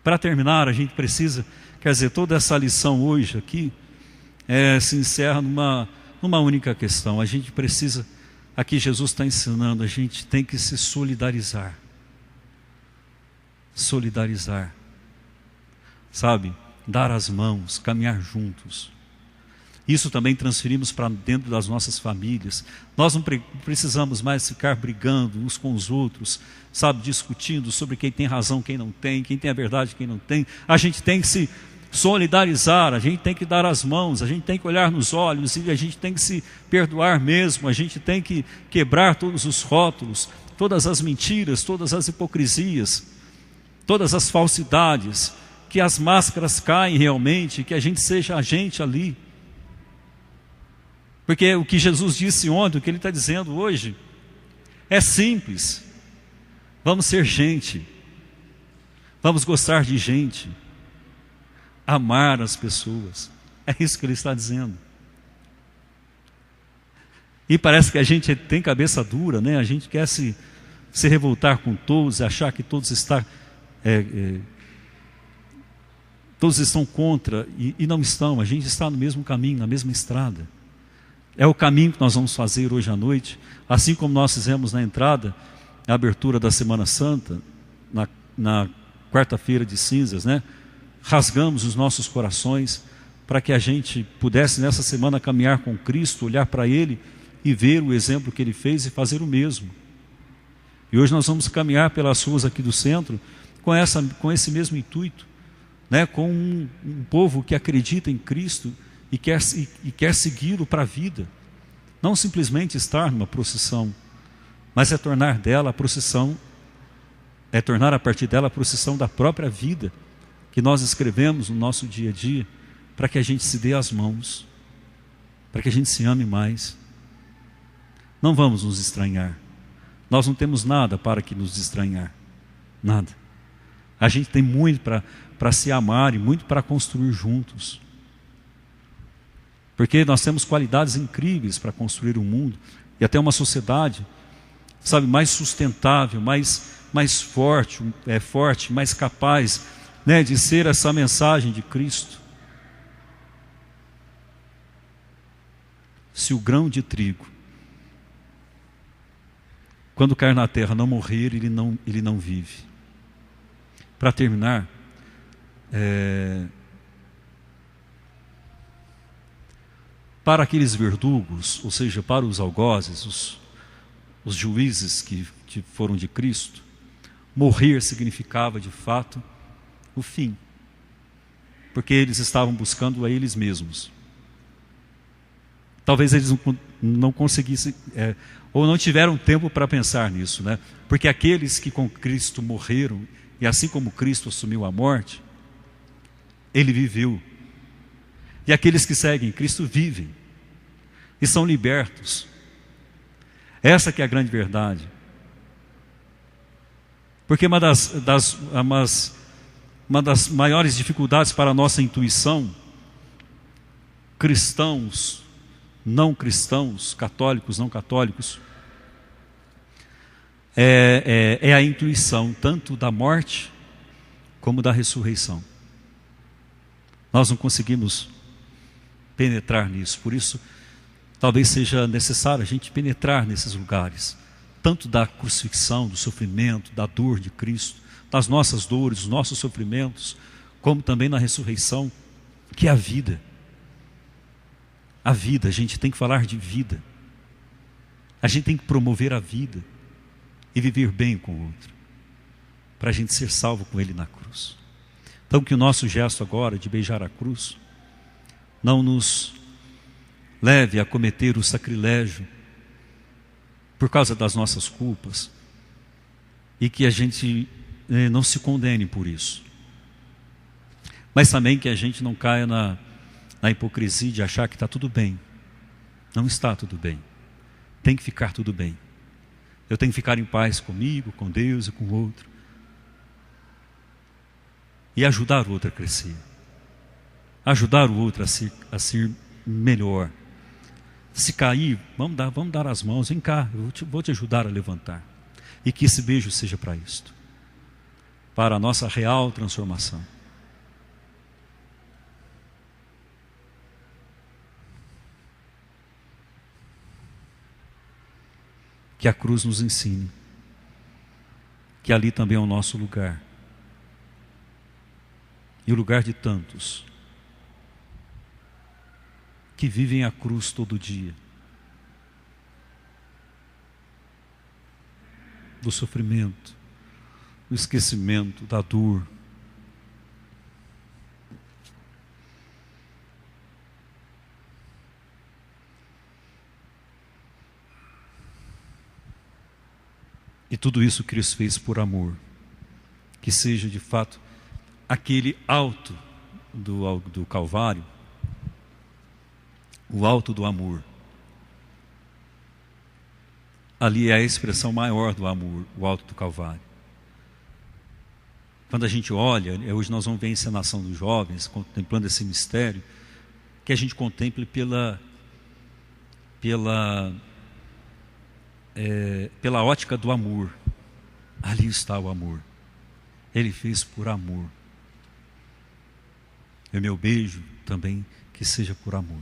Para terminar, a gente precisa, toda essa lição hoje aqui se encerra numa única questão. A gente precisa, aqui Jesus está ensinando, a gente tem que se solidarizar. Solidarizar. Dar as mãos, caminhar juntos. Isso também transferimos para dentro das nossas famílias. Nós não precisamos mais ficar brigando uns com os outros, discutindo sobre quem tem razão, quem não tem, quem tem a verdade, quem não tem. A gente tem que se solidarizar, a gente tem que dar as mãos, a gente tem que olhar nos olhos e a gente tem que se perdoar mesmo, a gente tem que quebrar todos os rótulos, todas as mentiras, todas as hipocrisias, todas as falsidades, que as máscaras caem realmente, que a gente seja a gente ali. Porque o que Jesus disse ontem, o que Ele está dizendo hoje, é simples. Vamos ser gente, vamos gostar de gente, amar as pessoas. É isso que Ele está dizendo. E parece que a gente tem cabeça dura, né? A gente quer se revoltar com todos, achar que todos estão contra, e não estão. A gente está no mesmo caminho, na mesma estrada. É o caminho que nós vamos fazer hoje à noite, assim como nós fizemos na entrada, na abertura da Semana Santa, na quarta-feira de cinzas, né? Rasgamos os nossos corações para que a gente pudesse nessa semana caminhar com Cristo, olhar para Ele e ver o exemplo que Ele fez e fazer o mesmo. E hoje nós vamos caminhar pelas ruas aqui do centro com esse mesmo intuito, né? Com um povo que acredita em Cristo e quer segui-lo para a vida. Não simplesmente estar numa procissão, mas é tornar dela a procissão, é tornar a partir dela a procissão da própria vida, que nós escrevemos no nosso dia a dia, para que a gente se dê as mãos, para que a gente se ame mais. Não vamos nos estranhar. Nós não temos nada para que nos estranhar. Nada. A gente tem muito para se amar e muito para construir juntos. Porque nós temos qualidades incríveis para construir um mundo e até uma sociedade, mais sustentável, mais forte, mais capaz, né, de ser essa mensagem de Cristo. Se o grão de trigo, quando cair na terra, não morrer, ele não vive. Para terminar, Para aqueles verdugos, ou seja, para os algozes, os juízes que foram de Cristo, morrer significava de fato o fim, porque eles estavam buscando a eles mesmos. Talvez eles não conseguissem, ou não tiveram tempo para pensar nisso, né? Porque aqueles que com Cristo morreram, e assim como Cristo assumiu a morte, ele viveu. E aqueles que seguem Cristo vivem e são libertos. Essa que é a grande verdade. Porque uma das maiores dificuldades para a nossa intuição, cristãos, não cristãos, católicos, não católicos, é a intuição tanto da morte como da ressurreição. Nós não conseguimos penetrar nisso, por isso talvez seja necessário a gente penetrar nesses lugares, tanto da crucifixão, do sofrimento, da dor de Cristo, das nossas dores, dos nossos sofrimentos, como também na ressurreição, que é a vida. A vida, a gente tem que falar de vida. A gente tem que promover a vida e viver bem com o outro, para a gente ser salvo com Ele na cruz. Então que o nosso gesto agora de beijar a cruz não nos leve a cometer o sacrilégio por causa das nossas culpas, e que a gente não se condene por isso, mas também que a gente não caia na hipocrisia de achar que está tudo bem. Não está tudo bem, tem que ficar tudo bem. Eu tenho que ficar em paz comigo, com Deus e com o outro, e ajudar o outro a crescer, ajudar o outro a ser melhor. Se cair, vamos dar as mãos, vem cá, vou te ajudar a levantar. E que esse beijo seja para isto, para a nossa real transformação. Que a cruz nos ensine que ali também é o nosso lugar, e o lugar de tantos que vivem a cruz todo dia, do sofrimento, do esquecimento, da dor. E tudo isso Cristo fez por amor, que seja de fato aquele alto do Calvário, o alto do amor. Ali é a expressão maior do amor, o alto do Calvário. Quando a gente olha, hoje nós vamos ver a encenação dos jovens, contemplando esse mistério, que a gente contemple pela ótica do amor. Ali está o amor. Ele fez por amor. E o meu beijo também que seja por amor.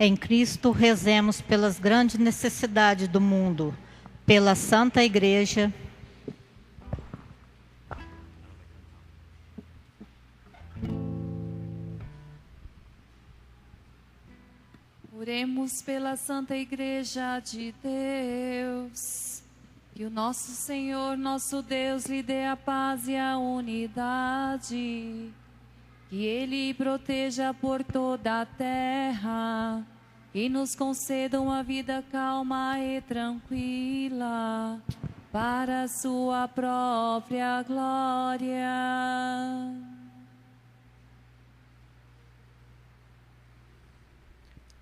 Em Cristo, rezemos pelas grandes necessidades do mundo, pela Santa Igreja. Oremos pela Santa Igreja de Deus. Que o nosso Senhor, nosso Deus, lhe dê a paz e a unidade. Que Ele proteja por toda a terra e nos conceda uma vida calma e tranquila para a sua própria glória.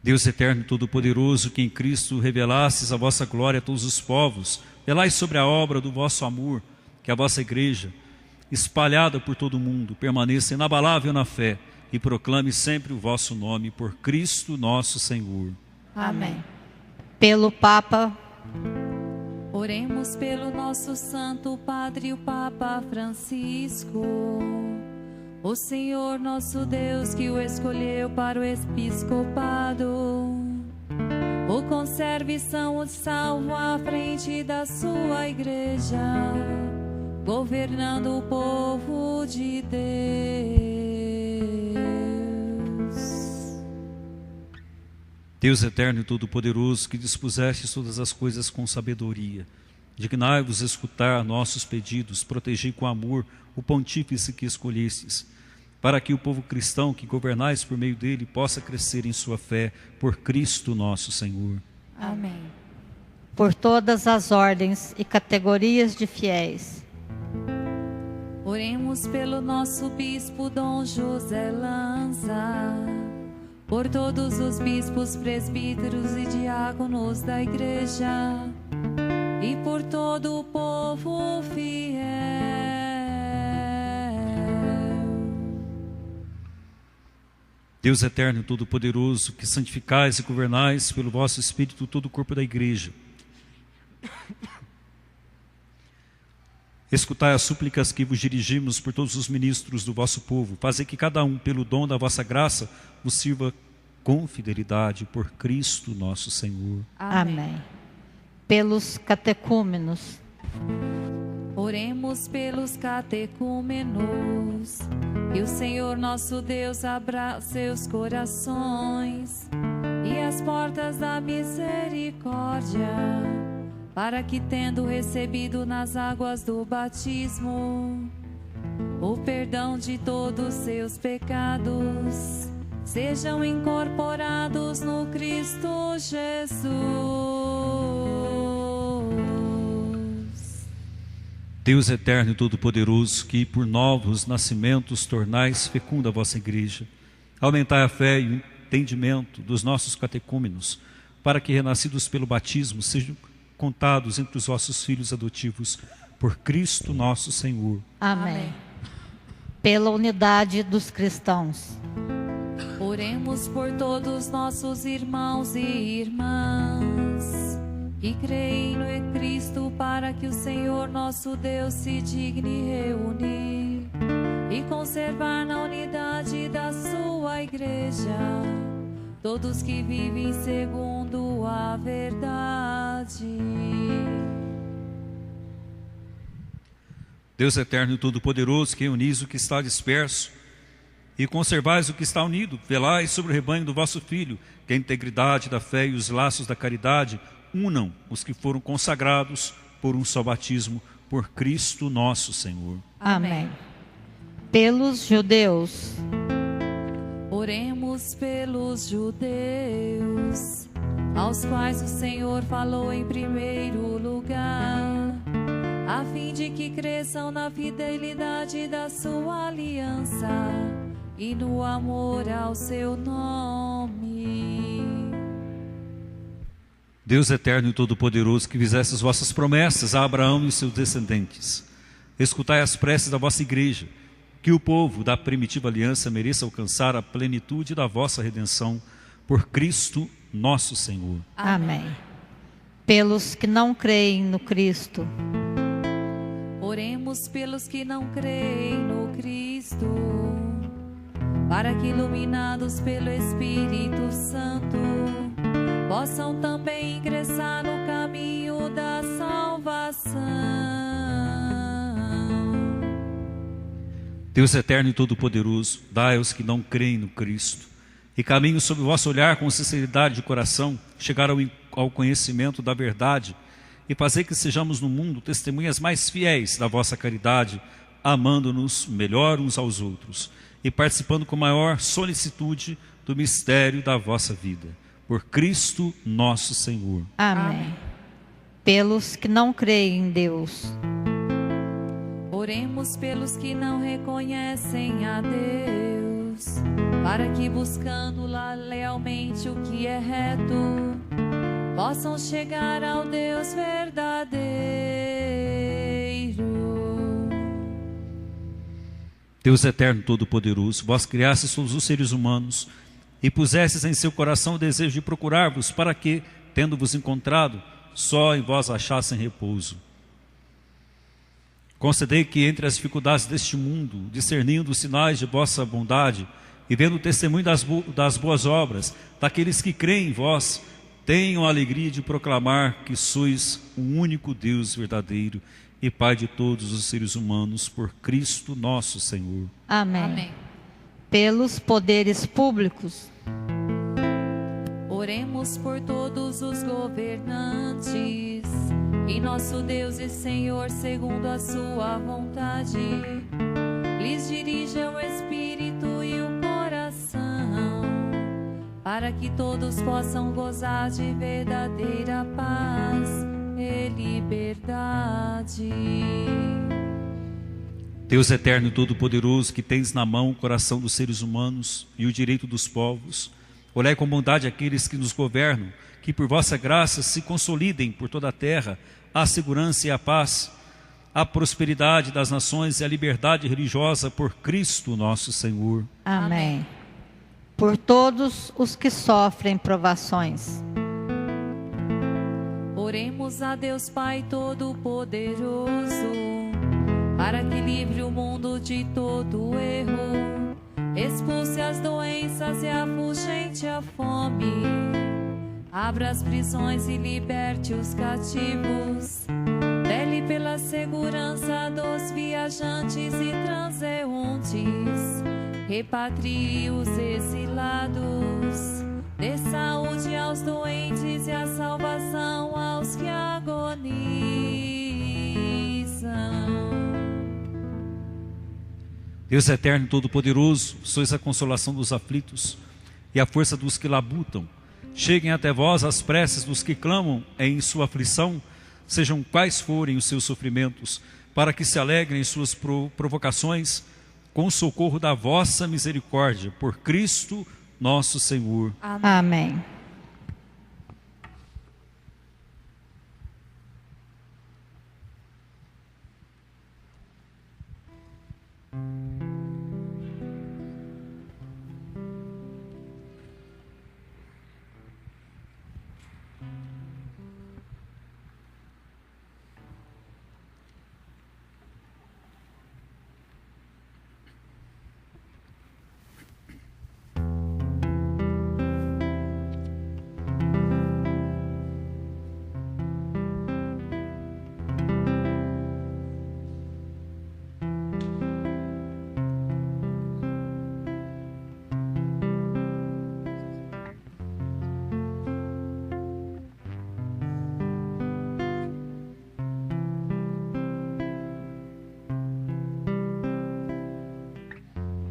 Deus eterno e todo-poderoso, que em Cristo revelastes a vossa glória a todos os povos, velai sobre a obra do vosso amor, que a vossa igreja, espalhada por todo o mundo, permaneça inabalável na fé e proclame sempre o vosso nome, por Cristo nosso Senhor. Amém. Pelo Papa, oremos pelo nosso Santo Padre, o Papa Francisco. O Senhor nosso Deus, que o escolheu para o episcopado, o conserve são e salvo à frente da sua igreja, governando o povo de Deus. Deus eterno e todo-poderoso, que dispuseste todas as coisas com sabedoria, dignai-vos escutar nossos pedidos, protegei com amor o pontífice que escolhestes, para que o povo cristão que governais por meio dele possa crescer em sua fé, por Cristo nosso Senhor. Amém. Por todas as ordens e categorias de fiéis, oremos pelo nosso bispo Dom José Lanza, por todos os bispos, presbíteros e diáconos da igreja, e por todo o povo fiel. Deus eterno e todo-poderoso, que santificais e governais pelo vosso Espírito todo o corpo da igreja, escutai as súplicas que vos dirigimos por todos os ministros do vosso povo, fazei que cada um, pelo dom da vossa graça, vos sirva com fidelidade, por Cristo nosso Senhor. Amém. Pelos catecúmenos, oremos pelos catecúmenos, que o Senhor nosso Deus abra seus corações e as portas da misericórdia, para que, tendo recebido nas águas do batismo o perdão de todos seus pecados, sejam incorporados no Cristo Jesus. Deus eterno e todo-poderoso, que por novos nascimentos tornais fecunda a vossa igreja, aumentai a fé e o entendimento dos nossos catecúmenos, para que, renascidos pelo batismo, sejam contados entre os vossos filhos adotivos, por Cristo nosso Senhor. Amém. Pela unidade dos cristãos, oremos por todos nossos irmãos e irmãs que creem no Cristo, para que o Senhor nosso Deus se digne reunir e conservar na unidade da sua igreja todos que vivem segundo a verdade. Deus eterno e todo-poderoso, que unis o que está disperso e conservais o que está unido, velai sobre o rebanho do vosso Filho, que a integridade da fé e os laços da caridade unam os que foram consagrados por um só batismo, por Cristo nosso Senhor. Amém. Pelos judeus, oremos pelos judeus, aos quais o Senhor falou em primeiro lugar, a fim de que cresçam na fidelidade da sua aliança e no amor ao seu nome. Deus eterno e todo-poderoso, que fizesse as vossas promessas a Abraão e os seus descendentes, escutai as preces da vossa igreja, que o povo da primitiva aliança mereça alcançar a plenitude da vossa redenção, por Cristo nosso Senhor. Amém. Pelos que não creem no Cristo, oremos pelos que não creem no Cristo, para que, iluminados pelo Espírito Santo, possam também ingressar no caminho da salvação. Deus eterno e todo-poderoso, dai aos que não creem no Cristo e caminham sob o vosso olhar com sinceridade de coração, chegar ao conhecimento da verdade, e fazer que sejamos no mundo testemunhas mais fiéis da vossa caridade, amando-nos melhor uns aos outros e participando com maior solicitude do mistério da vossa vida. Por Cristo nosso Senhor. Amém. Pelos que não creem em Deus, oremos pelos que não reconhecem a Deus, para para que buscando lá lealmente o que é reto, possam chegar ao Deus verdadeiro. Deus eterno todo-poderoso, vós criastes todos os seres humanos e pusestes em seu coração o desejo de procurar-vos, para que, tendo-vos encontrado, só em vós achassem repouso. Concedei que entre as dificuldades deste mundo, discernindo os sinais de vossa bondade e vendo o testemunho das boas obras daqueles que creem em vós, tenham a alegria de proclamar que sois o único Deus verdadeiro e Pai de todos os seres humanos, por Cristo nosso Senhor. Amém. Amém. Pelos poderes públicos, Oremos por todos os governantes e nosso Deus e Senhor, segundo a sua vontade, lhes dirija o Espírito e o coração, para que todos possam gozar de verdadeira paz e liberdade. Deus eterno e todo-poderoso, que tens na mão o coração dos seres humanos e o direito dos povos, olhai com bondade aqueles que nos governam, que por vossa graça se consolidem por toda a terra a segurança e a paz, a prosperidade das nações e a liberdade religiosa, por Cristo nosso Senhor. amém. Por todos os que sofrem provações, Oremos a Deus Pai Todo-Poderoso, para que livre o mundo de todo erro, expulse as doenças e afugente a fome, abra as prisões e liberte os cativos, vele pela segurança dos viajantes e transeuntes, repatrie os exilados, dê saúde aos doentes e a salvação aos que agonizam. Deus eterno e todo-poderoso, sois a consolação dos aflitos e a força dos que labutam. Cheguem até vós as preces dos que clamam em sua aflição, sejam quais forem os seus sofrimentos, para que se alegrem em suas provocações, com o socorro da vossa misericórdia, por Cristo nosso Senhor. amém.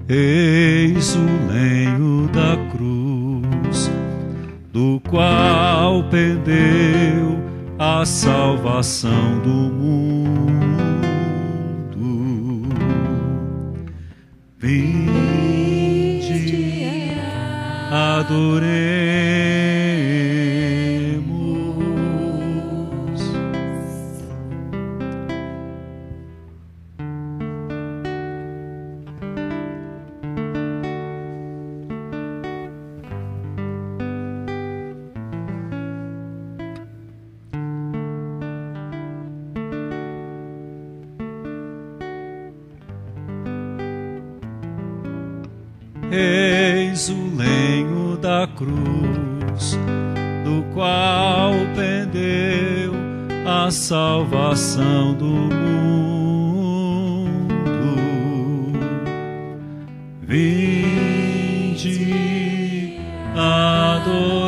Eis o lenho da cruz, do qual pendeu a salvação do mundo. Vinde, adoremos. Eis o lenho da cruz, do qual pendeu a salvação do mundo. Vinde, adoremos.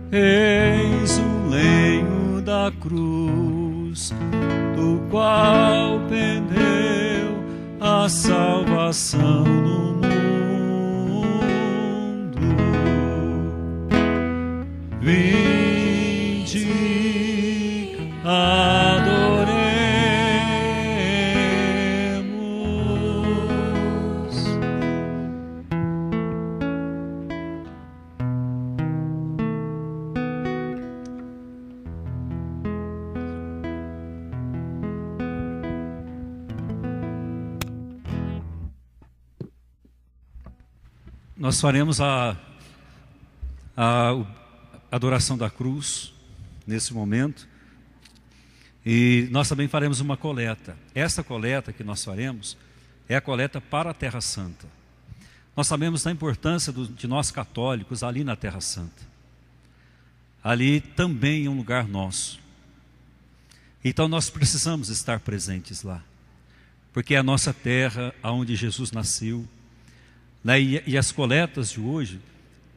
Eis o lenho da cruz, do qual pendeu a salvação no mundo. Vinde, adoremos. Nós faremos a adoração da cruz nesse momento, e nós também faremos uma coleta. Essa coleta que nós faremos é a coleta para a Terra Santa. Nós sabemos da importância de nós católicos ali na Terra Santa. Ali também é um lugar nosso. Então nós precisamos estar presentes lá, porque é a nossa terra onde Jesus nasceu, né? E as coletas de hoje,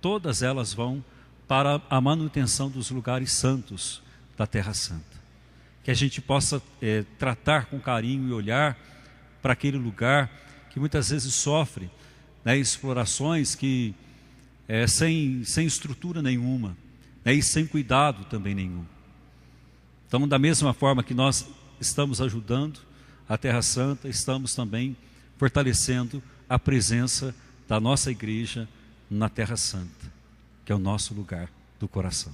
todas elas vão para a manutenção dos lugares santos da Terra Santa. Que a gente possa tratar com carinho e olhar para aquele lugar que muitas vezes sofre, né, explorações que sem estrutura nenhuma, né, e sem cuidado também nenhum. Então, da mesma forma que nós estamos ajudando a Terra Santa, estamos também fortalecendo a presença da nossa igreja na Terra Santa, que é o nosso lugar do coração.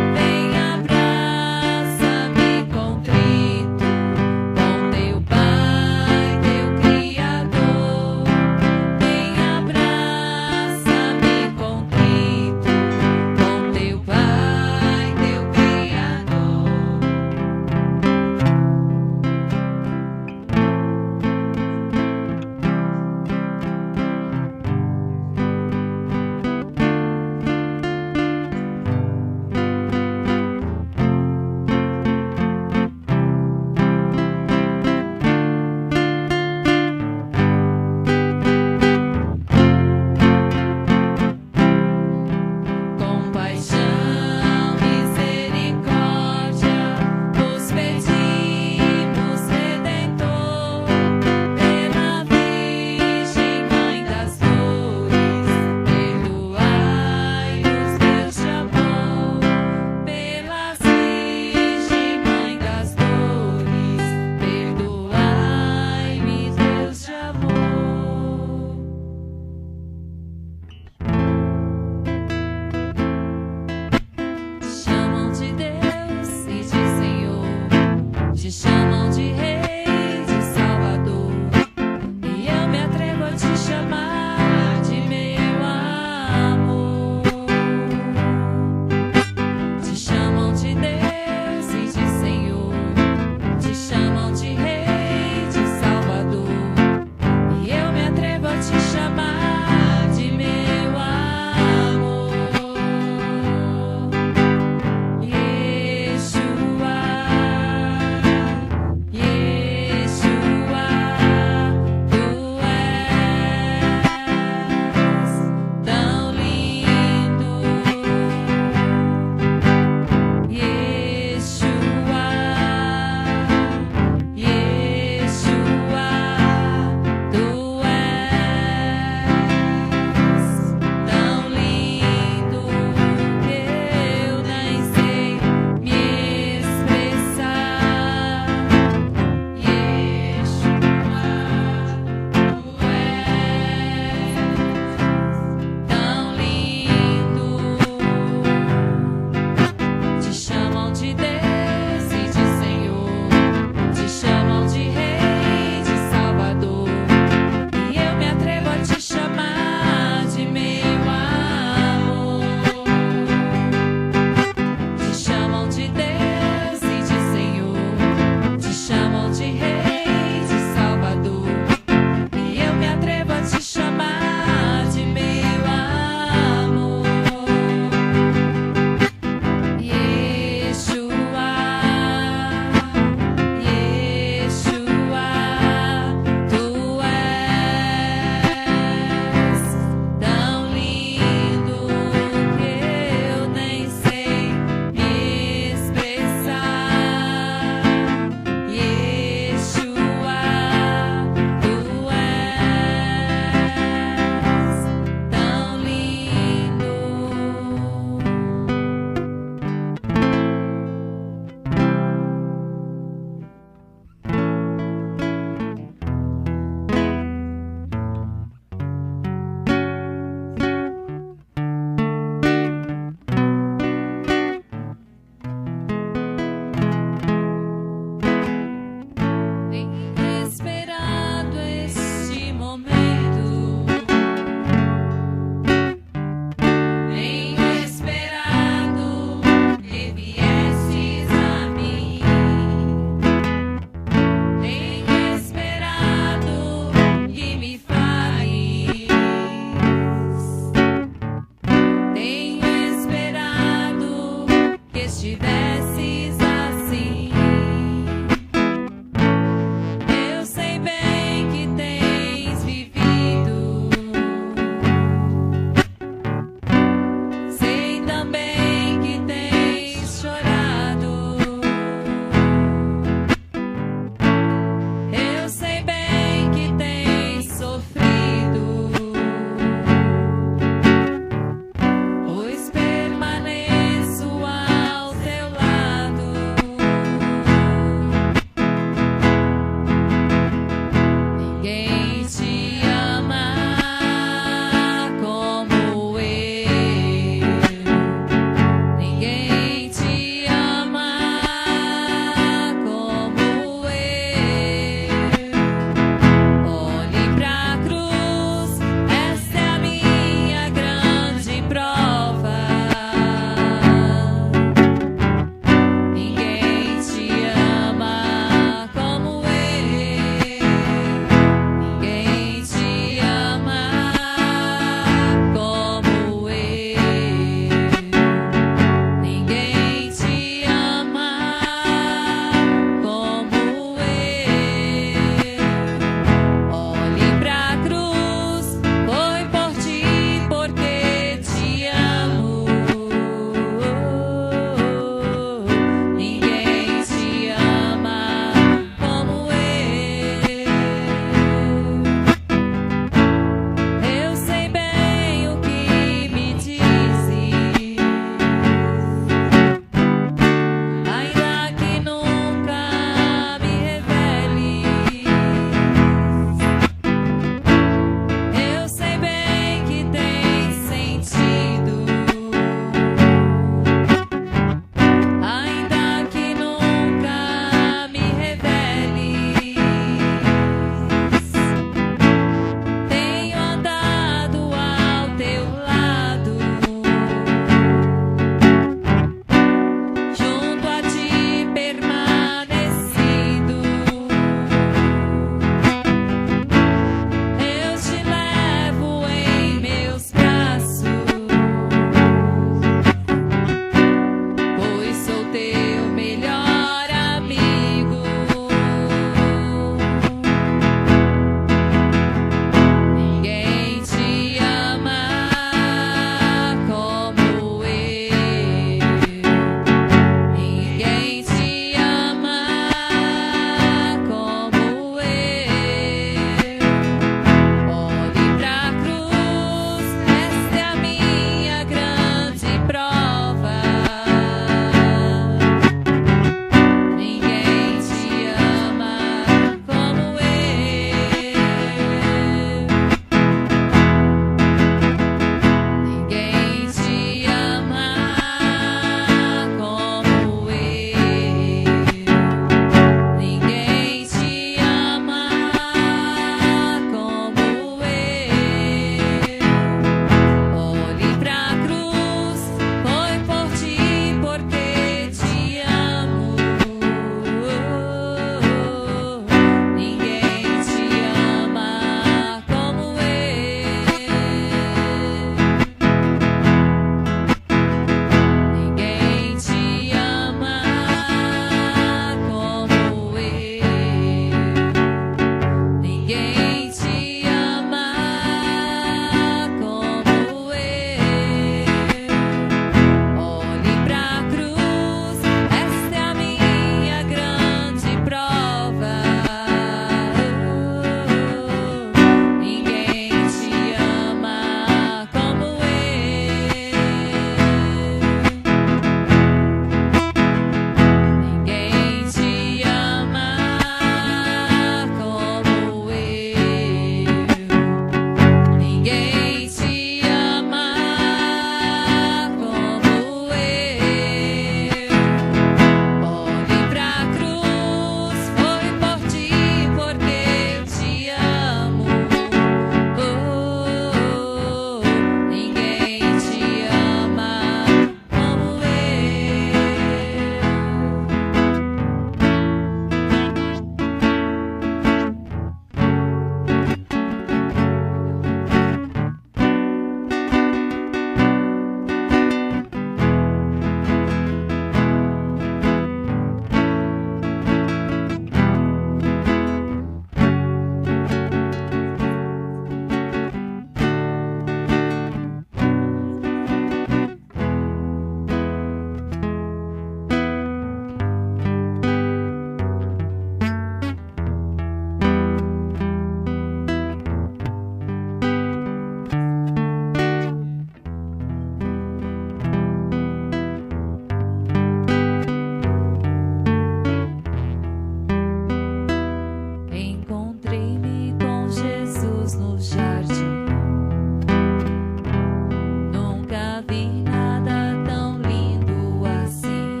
vi nada tão lindo assim.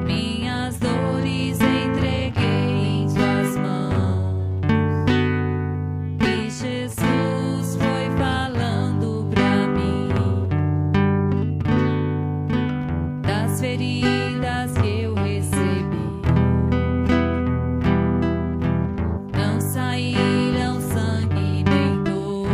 Minhas dores entreguei em suas mãos, e Jesus foi falando pra mim das feridas que eu recebi. Não saíram sangue nem dor,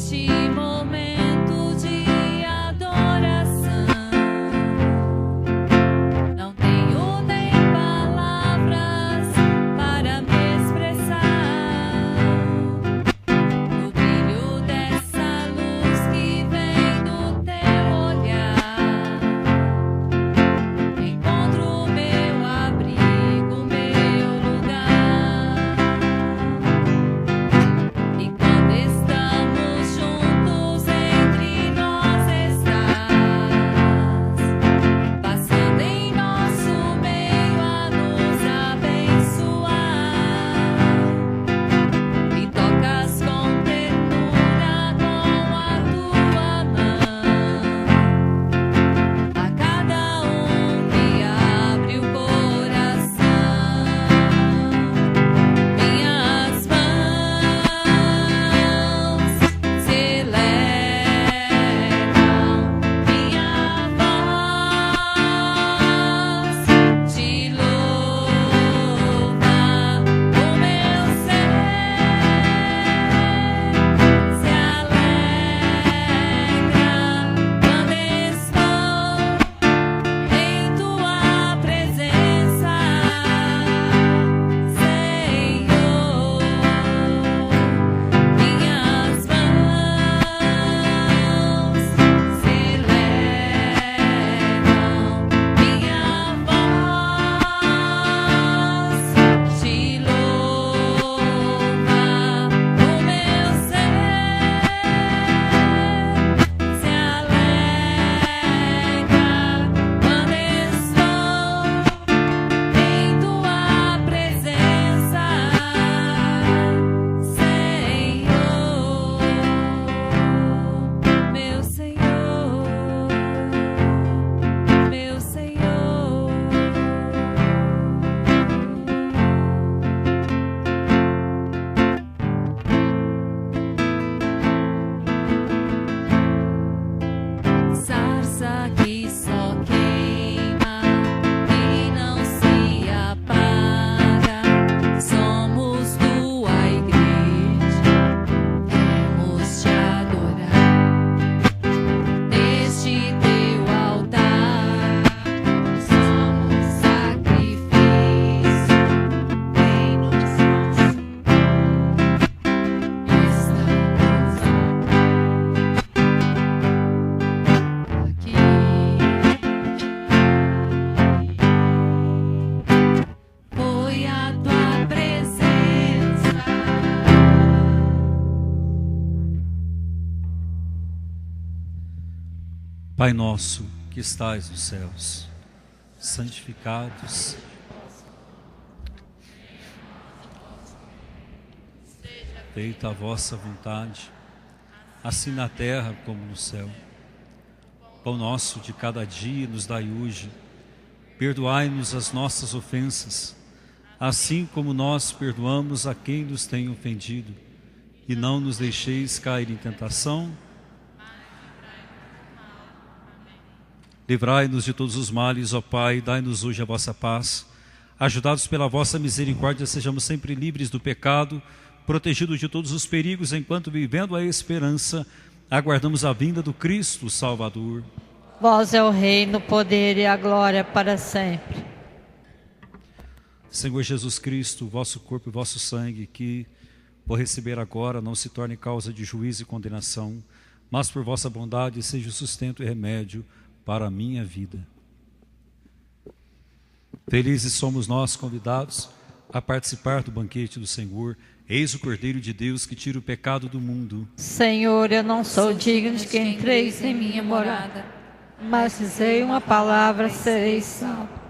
neste momento de adoração. Não tenho nem palavras para me expressar. O brilho dessa luz que vem do teu olhar. Encontro o meu abrigo, meu lugar. E quando estamos juntos, entre nós estás, passando em nosso meio a nos abençoar. E tocas com ternura com a tua mão a cada um que abre o coração. Minhas mãos se elevam, minha voz te louva, o meu ser se alegra quando estou em tua presença, Senhor. Minhas mãos se elevam, minha voz te louva, o meu ser se alegra quando estou em tua presença, Senhor. Meu Senhor, meu Senhor. Sarça que só queima e não se apaga, somos tua igreja, queremos te adorar. Neste teu altar, somos sacrifício, vem-nos estamos aqui. Foi a tua presença. Pai nosso que estais nos céus, santificados. Feita a vossa vontade, assim na terra como no céu. Pão nosso de cada dia nos dai hoje. Perdoai-nos as nossas ofensas, assim como nós perdoamos a quem nos tem ofendido. E não nos deixeis cair em tentação. Livrai-nos de todos os males, ó Pai, dai-nos hoje a vossa paz. Ajudados pela vossa misericórdia, sejamos sempre livres do pecado, protegidos de todos os perigos, enquanto, vivendo a esperança, aguardamos a vinda do Cristo Salvador. Vós é o reino, o poder e a glória para sempre. Senhor Jesus Cristo, vosso corpo e vosso sangue, que, por receber agora, não se torne causa de juízo e condenação, mas por vossa bondade seja o sustento e remédio para a minha vida. Felizes somos nós convidados a participar do banquete do Senhor. Eis o Cordeiro de Deus que tira o pecado do mundo. Senhor, eu não sou digno de que entreis em minha morada, mas dizei uma palavra, serei salvo.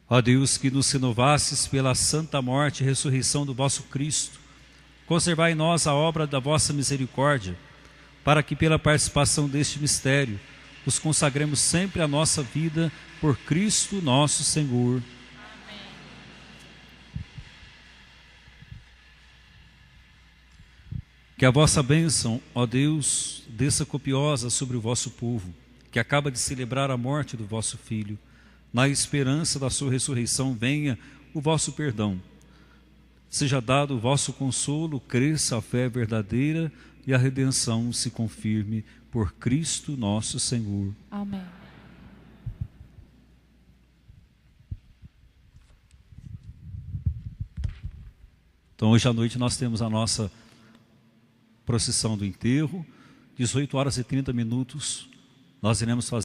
Ó Deus, que nos renovastes pela santa morte e ressurreição do vosso Cristo, conservai em nós a obra da vossa misericórdia, para que pela participação deste mistério os consagremos sempre a nossa vida por Cristo nosso Senhor. Amém. Que a vossa bênção, ó Deus, desça copiosa sobre o vosso povo, que acaba de celebrar a morte do vosso Filho. Na esperança da sua ressurreição venha o vosso perdão. Seja dado o vosso consolo, cresça a fé verdadeira e a redenção se confirme por Cristo nosso Senhor. Amém. Então hoje à noite nós temos a nossa procissão do enterro, 18h30, nós iremos fazer